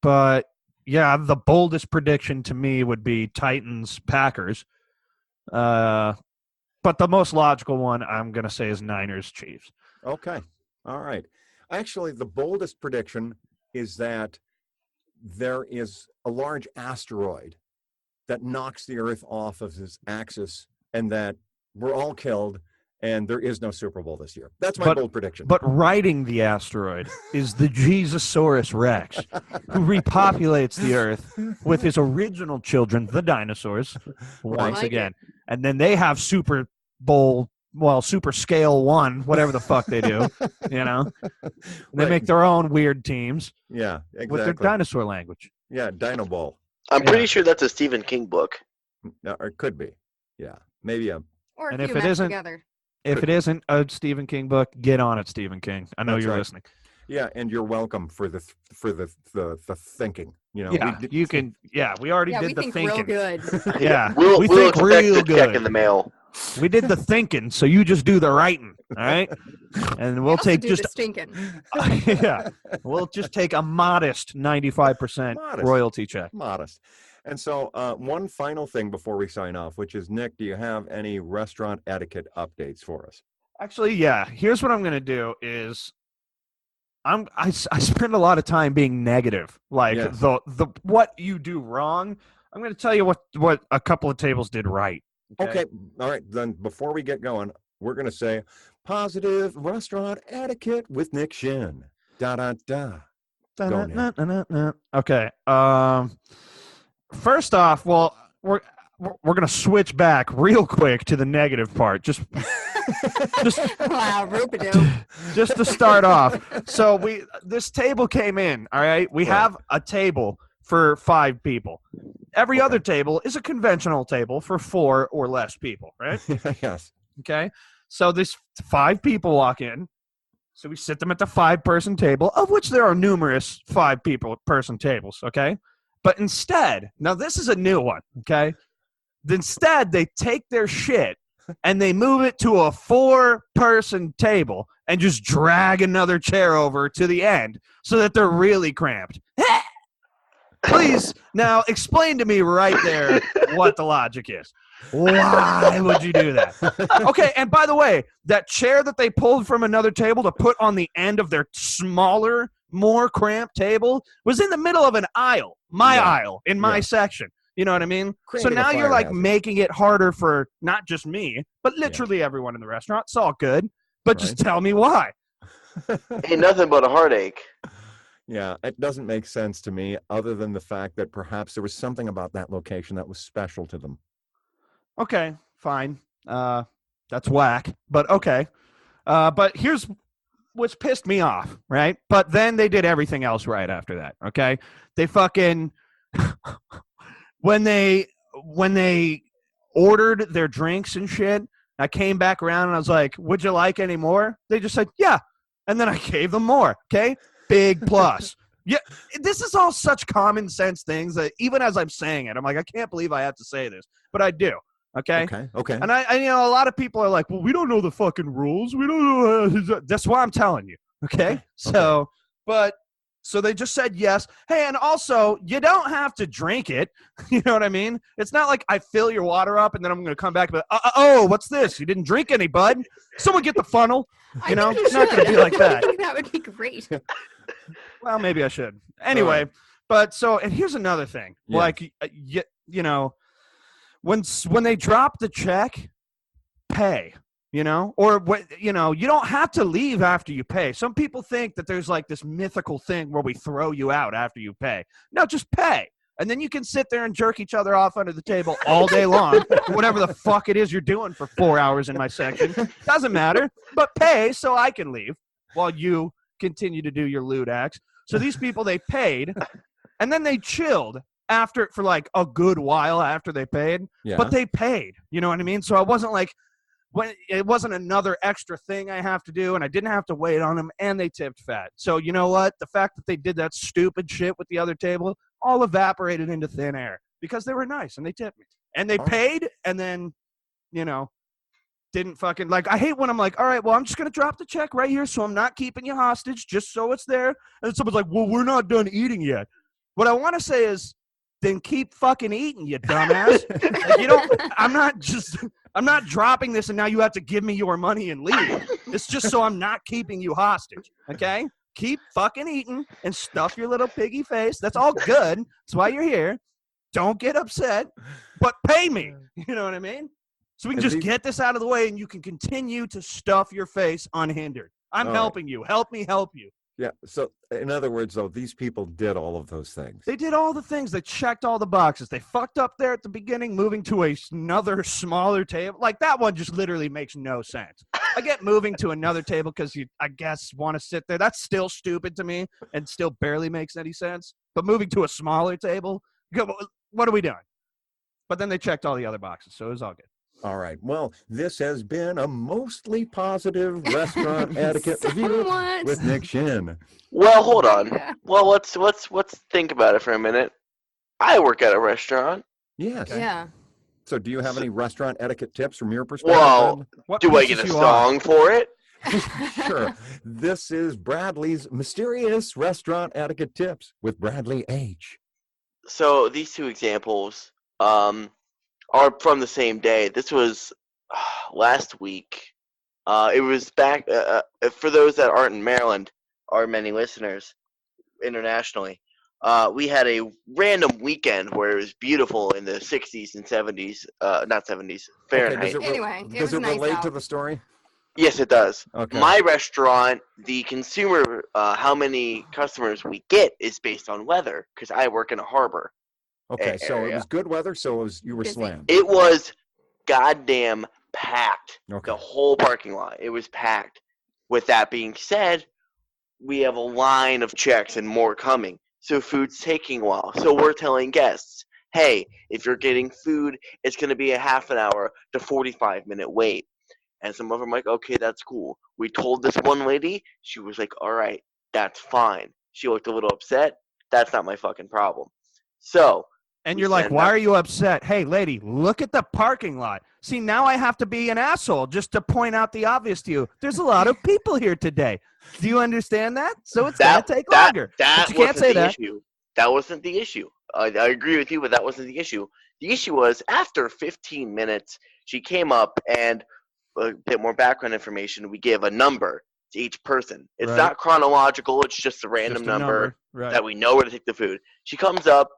S3: But yeah, the boldest prediction to me would be Titans, Packers. But the most logical one I'm going to say is Niners, Chiefs.
S2: Okay. All right. Actually, the boldest prediction is that there is a large asteroid that knocks the Earth off of its axis and that we're all killed and there is no Super Bowl this year. That's my
S3: But-
S2: bold prediction.
S3: But riding the asteroid is the Jesusaurus Rex, who repopulates the Earth with his original children, the dinosaurs, once
S4: like
S3: again. And then they have Super Scale 1, whatever the fuck they do, you know? They
S2: Right.
S3: make their own weird teams
S2: Yeah,
S3: with their
S2: exactly.
S3: dinosaur language.
S2: Yeah, Dino Ball.
S1: I'm
S3: Yeah.
S1: pretty sure that's a Stephen King book.
S2: Or it could be. Yeah, maybe a
S4: Or
S3: And
S4: if
S3: if
S4: you
S3: it
S4: match
S3: isn't-
S4: together.
S3: If it isn't a Stephen King book, get on it, Stephen King. I know
S2: That's
S3: you're
S2: right.
S3: listening.
S2: Yeah, and you're welcome for the thinking. You know,
S3: Yeah, you can. Yeah, we already
S4: Yeah,
S3: did
S4: we
S3: the
S4: think
S3: thinking.
S4: real good.
S3: Yeah,
S1: We'll
S3: we
S1: expect
S3: think real
S1: the check in
S3: good.
S1: the mail.
S3: We did the thinking, so you just do the writing, all right? And we'll
S4: also
S3: take
S4: do
S3: just
S4: the stinking.
S3: yeah, we'll just take a modest 95%
S2: Modest.
S3: royalty check.
S2: modest. And so, one final thing before we sign off, which is Nick, do you have any restaurant etiquette updates for us?
S3: Actually, yeah. Here's what I'm gonna do: is I spend a lot of time being negative, like
S2: Yes.
S3: the what you do wrong. I'm gonna tell you what a couple of tables did right.
S2: Okay. All right. Then before we get going, we're going to say positive restaurant etiquette with Nick Shin. Da da da. Go, Nick.
S3: Da-na-na-na-na. Okay. First off, well, we're gonna switch back real quick to the negative part, just
S4: Wow, rope-a-dope.
S3: just to start off. So this table came in. All right, we
S2: Right.
S3: have a table for 5 people. Every
S2: Okay.
S3: other table is a conventional table for 4 or less people. Right.
S2: Yes.
S3: Okay. So this 5 people walk in. So we sit them at the 5-person table, of which there are numerous 5-person tables. Okay. But instead, now this is a new one. Okay. Instead, they take their shit and they move it to a 4-person table and just drag another chair over to the end so that they're really cramped. Please, now explain to me right there what the logic is. Why would you do that? Okay, and by the way, that chair that they pulled from another table to put on the end of their smaller, more cramped table was in the middle of an aisle, my
S2: Yeah.
S3: aisle, in my
S2: Yeah.
S3: section. You know what I mean? So
S2: Creating a
S3: now you're
S2: fire
S3: like
S2: hazard.
S3: making it harder for not just me, but literally everyone in the restaurant. It's all good, but just tell me why.
S1: Ain't nothing but a heartache.
S2: Yeah, it doesn't make sense to me other than the fact that perhaps there was something about that location that was special to them.
S3: Okay, fine. That's whack, but okay. But here's what's pissed me off, right? But then they did everything else right after that, okay? They fucking when they ordered their drinks and shit, I came back around and I was like, "Would you like any more?" They just said, "Yeah." And then I gave them more, okay? Big plus. Yeah, this is all such common sense things that even as I'm saying it, I'm like, I can't believe I have to say this, but I do. Okay.
S2: Okay.
S3: And I you know, a lot of people are like, well, we don't know the fucking rules. We don't know. That's why I'm telling you. Okay. So, so they just said yes. Hey, and also, you don't have to drink it. You know what I mean? It's not like I fill your water up and then I'm going to come back. But oh, what's this? You didn't drink any, bud. Someone get the funnle.
S4: I
S3: You know,
S4: think
S3: it's not gonna
S4: should.
S3: be like that.
S4: I think that would be great.
S3: Well, maybe I should. Anyway, but so, and here's another thing.
S2: Yeah.
S3: Like, you know, when they drop the check, pay. You know, or what? You know, you don't have to leave after you pay. Some people think that there's like this mythical thing where we throw you out after you pay. No, just pay. And then you can sit there and jerk each other off under the table all day long, whatever the fuck it is you're doing for 4 hours in my section. Doesn't matter, but pay so I can leave while you continue to do your lewd acts. So these people, they paid, and then they chilled for like a good while after they paid,
S2: Yeah.
S3: but they paid. You know what I mean? So I wasn't like, when it wasn't another extra thing I have to do, and I didn't have to wait on them, and they tipped fat. So you know what? The fact that they did that stupid shit with the other table all evaporated into thin air because they were nice and they tipped me. And they
S2: Oh.
S3: paid, and then, you know, didn't fucking, like, I hate when I'm like, all right, well, I'm just going to drop the check right here so I'm not keeping you hostage just so it's there. And someone's like, well, we're not done eating yet. What I want to say is, then keep fucking eating, you dumbass. Like, you don't, I'm not dropping this and now you have to give me your money and leave. It's just so I'm not keeping you hostage, okay? Keep fucking eating and stuff your little piggy face. That's all good. That's why you're here. Don't get upset, but pay me. You know what I mean? So we can
S2: And
S3: just
S2: these-
S3: get this out of the way and you can continue to stuff your face unhindered. I'm
S2: All right.
S3: helping you. Help me help you.
S2: Yeah. So, in other words, though, these people did all of those things.
S3: They did all the things. They checked all the boxes. They fucked up there at the beginning, moving to another smaller table. Like, that one just literally makes no sense. I get moving to another table because you, I guess, want to sit there. That's still stupid to me and still barely makes any sense. But moving to a smaller table, what are we doing? But then they checked all the other boxes, so it was all good.
S2: All right. Well, this has been a mostly positive restaurant etiquette review
S4: Somewhat.
S2: with Nick Shin.
S1: Well, hold on.
S4: Yeah.
S1: Well, let's think about it for a minute. I work at a restaurant.
S2: Yes.
S4: Yeah.
S2: So, do you have any restaurant etiquette tips from your perspective?
S1: Well,
S3: What
S1: do I
S3: pisses
S1: get a
S3: you off?
S1: song for it?
S2: Bradley? Sure. This is Bradley's mysterious restaurant etiquette tips with Bradley H.
S1: So these two examples are from the same day. This was last week. It was back for those that aren't in Maryland, our many listeners internationally. We had a random weekend where it was beautiful in the 60s and 70s, not 70s, Fahrenheit.
S4: Anyway, it
S2: does
S4: was
S2: it
S4: nice
S2: relate
S4: out.
S2: to the story?
S1: Yes, it does.
S2: Okay.
S1: My restaurant, the consumer, how many customers we get is based on weather because I work in a harbor.
S2: Okay, so it
S1: area.
S2: was good weather, so you were
S4: Busy.
S2: slammed.
S1: It was goddamn packed.
S2: Okay.
S1: The whole parking lot. It was packed. With that being said, we have a line of checks and more coming. So food's taking a while. So we're telling guests, hey, if you're getting food, it's going to be a half an hour to 45-minute wait. And some of them are like, okay, that's cool. We told this one lady, she was like, all right, that's fine. She looked a little upset. That's not my fucking problem. So
S3: And
S1: we
S3: you're like,
S1: send
S3: why
S1: up-
S3: are you upset? Hey, lady, look at the parking lot. See, now I have to be an asshole just to point out the obvious to you. There's a lot of people here today. Do you understand that? So it's going to take longer.
S1: That
S3: But you can't
S1: wasn't
S3: say
S1: the
S3: that.
S1: issue. That wasn't the issue. I agree with you, but that wasn't the issue. The issue was after 15 minutes, she came up and a bit more background information. We gave a number to each person. It's
S3: Right.
S1: not chronological. It's just a random
S3: Just a
S1: number
S3: Right.
S1: that we know where to take the food. She comes up,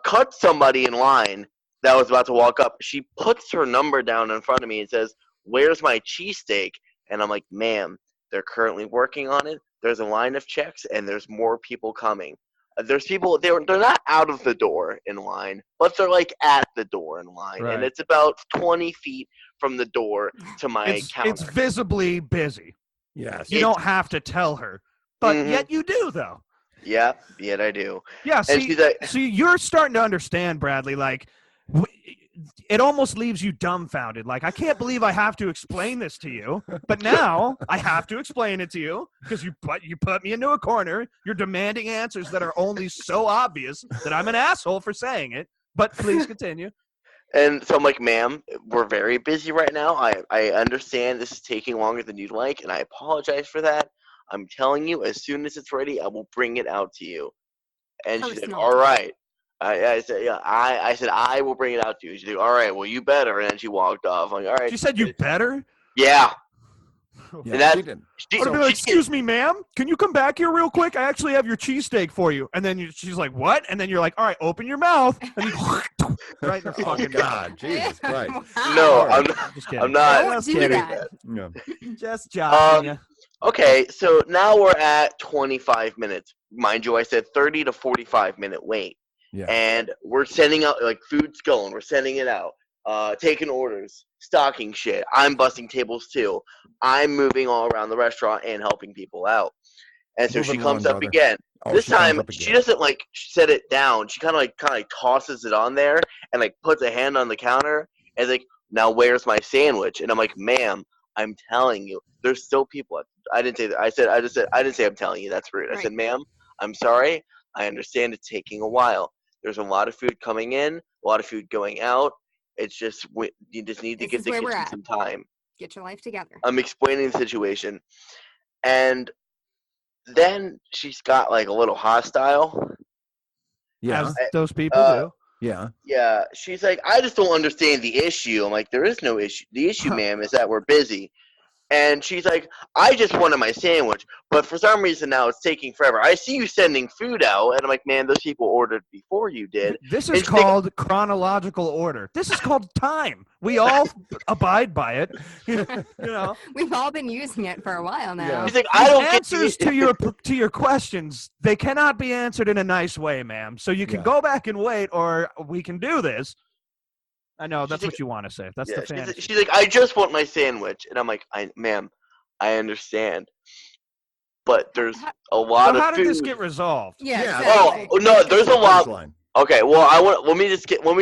S1: cuts somebody in line that was about to walk up. She puts her number down in front of me and says, "Where's my cheesesteak?" And I'm like, "Ma'am, they're currently working on it. There's a line of checks, and there's more people coming. There's people, they're not out of the door in line, but they're like at the door in line.
S3: Right.
S1: And it's about 20 feet from the door to my
S3: It's
S1: counter."
S3: visibly busy.
S2: Yes.
S3: You don't have to tell her, but
S1: Mhm.
S3: yet you do, though.
S1: Yeah, yet I do.
S3: Yeah,
S1: And she's like,
S3: see, you're starting to understand, Bradley. Like, it almost leaves you dumbfounded. Like, I can't believe I have to explain this to you, but now I have to explain it to you because you put me into a corner. You're demanding answers that are only so obvious that I'm an asshole for saying it. But please continue.
S1: and so I'm like, "Ma'am, we're very busy right now. I understand this is taking longer than you'd like, and I apologize for that. I'm telling you, as soon as it's ready, I will bring it out to you." And she said,
S4: Personal.
S1: "All right." I said, "Yeah." I said, "I will bring it out to you." She said, "All right, well, you better." And then she walked off. I'm like, "All right."
S3: She said, "You better."
S1: Yeah.
S2: Yeah,
S1: And that-
S2: she did.
S1: She,
S3: I would have been like,
S1: she-
S3: "Excuse me, ma'am, can you come back here real quick? I actually have your cheesesteak for you." And then she's like, "What?" And then you're like, "All right, open your mouth." And you right in her
S2: Oh,
S3: fucking
S2: God. Jesus Christ.
S1: No,
S3: All right.
S1: I'm not.
S3: Just kidding.
S1: I'm not
S4: Don't
S3: Just
S4: do
S3: kidding.
S4: that.
S2: Yeah.
S3: Just joking.
S1: Um, Okay, so now we're at 25 minutes. Mind you, I said 30 to 45-minute wait.
S2: Yeah.
S1: And we're sending out, like, food's going. We're sending it out. Taking orders. Stocking shit. I'm busting tables, too. I'm moving all around the restaurant and helping people out. And so she
S2: Moving
S1: comes
S2: along,
S1: up
S2: brother.
S1: again.
S2: Oh,
S1: This
S2: she comes
S1: time,
S2: up
S1: she
S2: again.
S1: doesn't, like, set it down. She kind of tosses it on there and, like, puts a hand on the counter and is like, "Now where's my sandwich?" And I'm like, "Ma'am, I'm telling you, there's still people." I didn't say that. I didn't say I'm telling you. That's rude. I said,
S4: Right.
S1: "Ma'am, I'm sorry. I understand it's taking a while. There's a lot of food coming in, a lot of food going out. It's just you just need to
S4: This
S1: give
S4: is
S1: the
S4: where we're
S1: kitchen
S4: at.
S1: some time."
S4: Get your life together.
S1: I'm explaining the situation, and then she's got like a little hostile.
S2: Yeah.
S3: As those people
S1: uh,
S3: do.
S2: Yeah.
S1: Yeah, she's like, "I just don't understand the issue." I'm like, "There is no issue. The issue, ma'am, is that we're busy." And she's like, I just wanted my sandwich, but for some reason now it's taking forever. I see you sending food out. And I'm like, man, those people ordered before you did.
S3: This
S1: And
S3: is
S1: she's like,
S3: called chronological order. This is called time. We all abide by it. You know,
S4: We've all been using it for a while now.
S2: Yeah.
S1: she's like, I don't get
S3: answers to your questions. They cannot be answered in a nice way, ma'am. So you can
S2: Yeah.
S3: go back and wait, or we can do this. I know that's
S1: She's
S3: what you want to say. That's
S1: Yeah,
S3: the fantasy.
S1: she's like, I just want my sandwich. And I'm like, ma'am, I understand. But there's a lot
S3: So
S1: of
S3: how
S1: food.
S3: did this get resolved?
S4: Yeah.
S2: Yeah,
S4: Exactly.
S1: Oh, no, there's a lot.
S2: Punchline.
S1: Okay, well, let me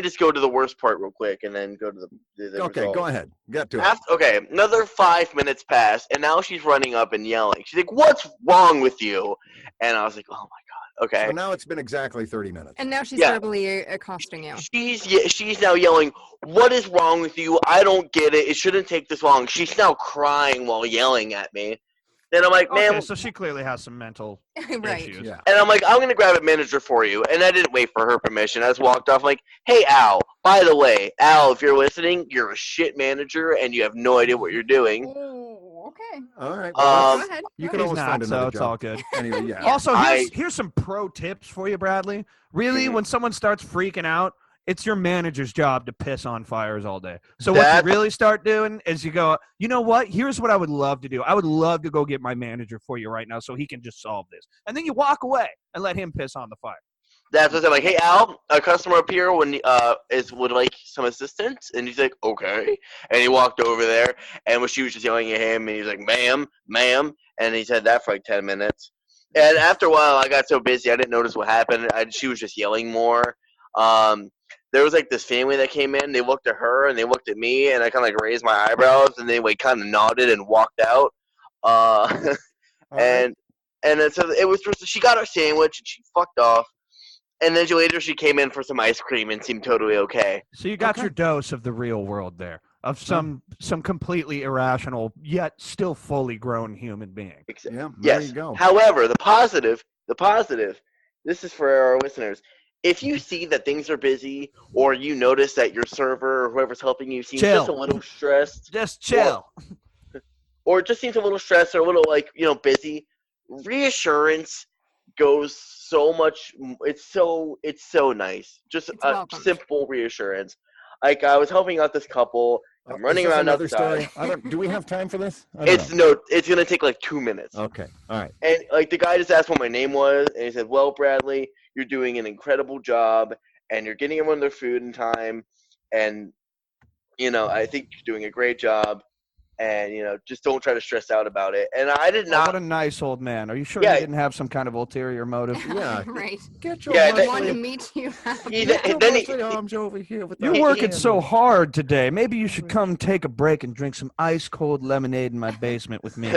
S1: just go to the worst part real quick and then go to the
S2: Okay,
S1: result.
S2: go ahead. Get to it.
S1: Okay, another 5 minutes pass, and now she's running up and yelling. She's like, "What's wrong with you?" And I was like, "Oh my god." Okay.
S2: So now it's been exactly 30 minutes.
S4: And now she's
S1: Yeah.
S4: verbally accosting you.
S1: She's now yelling, "What is wrong with you? I don't get it. It shouldn't take this long." She's now crying while yelling at me. Then I'm like,
S3: Okay,
S1: "Man,"
S3: so she clearly has some mental
S4: Right.
S3: issues.
S2: Yeah.
S1: and I'm like, "I'm gonna grab a manager for you." And I didn't wait for her permission. I just walked off. I'm like, "Hey, Al. By the way, Al, if you're listening, you're a shit manager and you have no idea what you're doing."
S4: Oh, okay.
S2: All right.
S1: Um,
S4: Go ahead.
S2: you
S4: Go
S2: can
S3: He's
S2: always
S3: not,
S2: find another
S3: so it's
S2: job.
S3: all good.
S2: Anyway, yeah.
S3: Also,
S1: I-
S3: here's some pro tips for you, Bradley. Really,
S1: Mhm.
S3: when someone starts freaking out, it's your manager's job to piss on fires all day. So what
S1: That's-
S3: you really start doing is you go, you know what? Here's what I would love to do. I would love to go get my manager for you right now so he can just solve this. And then you walk away and let him piss on the fire.
S1: That's what I'm like. "Hey, Al, a customer up here would like some assistance," and he's like, "Okay." And he walked over there, and when she was just yelling at him, and he's like, "Ma'am, ma'am," and he said that for like 10 minutes. And after a while, I got so busy, I didn't notice what happened. She was just yelling more. There was like this family that came in. They looked at her and they looked at me, and I kind of like raised my eyebrows, and they like kind of nodded and walked out.
S2: All right.
S1: And then so it was just, she got her sandwich and she fucked off. And then later she came in for some ice cream and seemed totally okay.
S3: So you got
S2: Okay.
S3: your dose of the real world there, of some completely irrational yet still fully grown human being.
S2: Yeah, there
S1: Yes.
S2: you go.
S1: However, the positive, this is for our listeners. If you see that things are busy, or you notice that your server or whoever's helping you seems just a
S3: Chill.
S1: little stressed,
S3: Just chill.
S1: or just seems a little stressed or a little busy, reassurance goes so much. It's so nice. Just
S4: It's
S1: a
S4: welcomed.
S1: simple reassurance. Like I was helping out this couple. I'm running
S2: Is this
S1: around
S2: another
S1: outside.
S2: story? Do we have time for this? I don't
S1: It's
S2: know.
S1: it's gonna take like 2 minutes.
S2: Okay. All right.
S1: And like the guy just asked what my name was, and he said, "Well, Bradley, you're doing an incredible job, and you're getting everyone their food in time, and I think you're doing a great job, and just don't try to stress out about it." And I did
S3: Oh,
S1: not.
S3: what a nice old man. Are you sure
S1: Yeah.
S3: he didn't have some kind of ulterior motive?
S2: Yeah.
S4: Right.
S2: Get your
S1: Yeah,
S4: I
S1: that-
S4: want to
S2: muscly-
S4: meet you.
S1: He,
S2: get your
S1: then he,
S2: muscly arms over here with
S3: You're
S2: that
S3: working
S2: hand.
S3: so hard today. Maybe you should come take a break and drink some ice cold lemonade in my basement with me.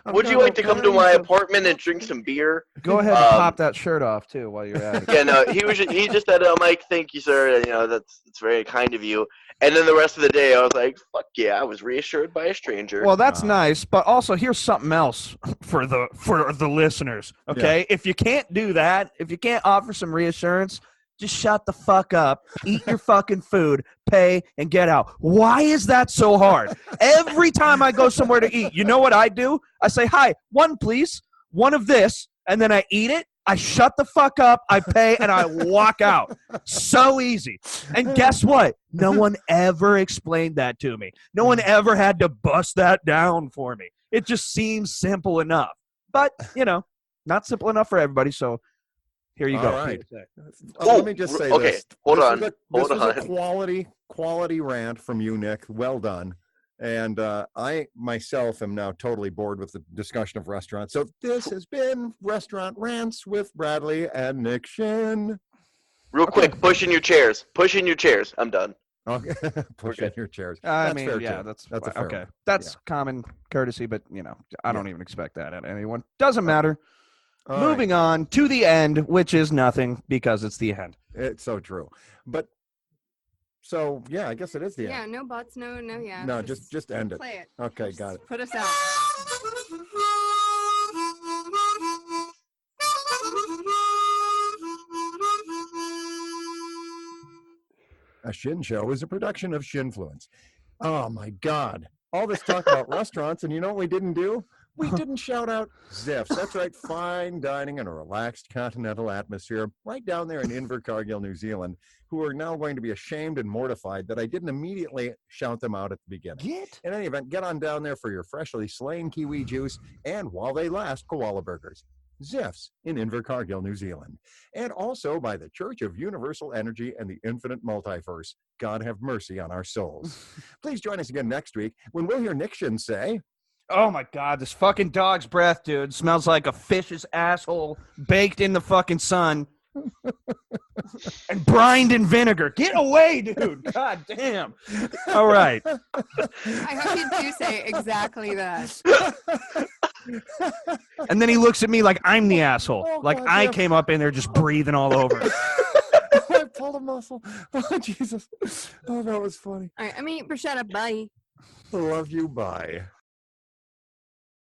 S1: would you like to come to my apartment and drink some beer?
S3: Go ahead and
S1: Um,
S3: pop that shirt off too while you're at it.
S1: Yeah, no, he just said, "I'm like, thank you, sir. That's very kind of you." And then the rest of the day, I was like, "Fuck yeah!" I was reassured by a stranger.
S3: Well, that's
S2: Wow.
S3: nice, but also here's something else for the listeners. Okay, if you can't do that, if you can't offer some reassurance, just shut the fuck up, eat your fucking food, pay, and get out. Why is that so hard? Every time I go somewhere to eat, you know what I do? I say, "Hi, one please, one of this," and then I eat it. I shut the fuck up, I pay, and I walk out. So easy. And guess what? No one ever explained that to me. No one ever had to bust that down for me. It just seems simple enough. But, not simple enough for everybody. So here you
S2: All
S3: go.
S2: right.
S1: Oh,
S2: Let me just say
S1: okay,
S2: this.
S1: hold
S2: This
S1: on,
S2: was
S1: hold
S2: a
S1: on.
S2: quality rant from you, Nick. Well done. And I myself am now totally bored with the discussion of restaurants. So this has been Restaurant Rants with Bradley and Nick Shin.
S1: Real quick, push in your chairs. Push in your chairs. I'm done.
S2: Okay. Push
S1: Okay.
S2: in your chairs.
S3: I
S2: That's
S3: mean,
S2: fair,
S3: yeah,
S2: too.
S3: that's
S2: a fair
S3: okay.
S2: one.
S3: That's
S2: Yeah.
S3: common courtesy, but, I don't even expect that out of anyone. Doesn't matter.
S2: All right.
S3: Moving on to the end, which is nothing because it's the end.
S2: It's so true. But so yeah, I guess it is the
S4: Yeah,
S2: end.
S4: no buts, no yeah.
S2: No, just end it.
S4: play it.
S2: Okay,
S4: Just
S2: got it.
S4: Put us out.
S2: A Shin Show is a production of Shinfluence. Oh my God. all this talk about restaurants, and you know what we didn't do? We didn't shout out Ziff's. That's right, fine dining in a relaxed continental atmosphere right down there in Invercargill, New Zealand, who are now going to be ashamed and mortified that I didn't immediately shout them out at the beginning. In any event, get on down there for your freshly slain kiwi juice and, while they last, koala burgers. Ziff's in Invercargill, New Zealand. And also by the Church of Universal Energy and the Infinite Multiverse. God have mercy on our souls. Please join us again next week when we'll hear Nick Shin say...
S3: Oh my God, this fucking dog's breath, dude, smells like a fish's asshole baked in the fucking sun and brined in vinegar. Get away, dude. God damn. All right.
S4: I hope you do say exactly that.
S3: And then he looks at me like I'm the asshole.
S2: Oh,
S3: like
S2: God,
S3: I
S2: yeah.
S3: came up in there just breathing all over.
S2: I pulled a muscle. Oh, Jesus. Oh, that was funny.
S4: All right, I'm eating bruschetta. Bye.
S2: Love you. Bye.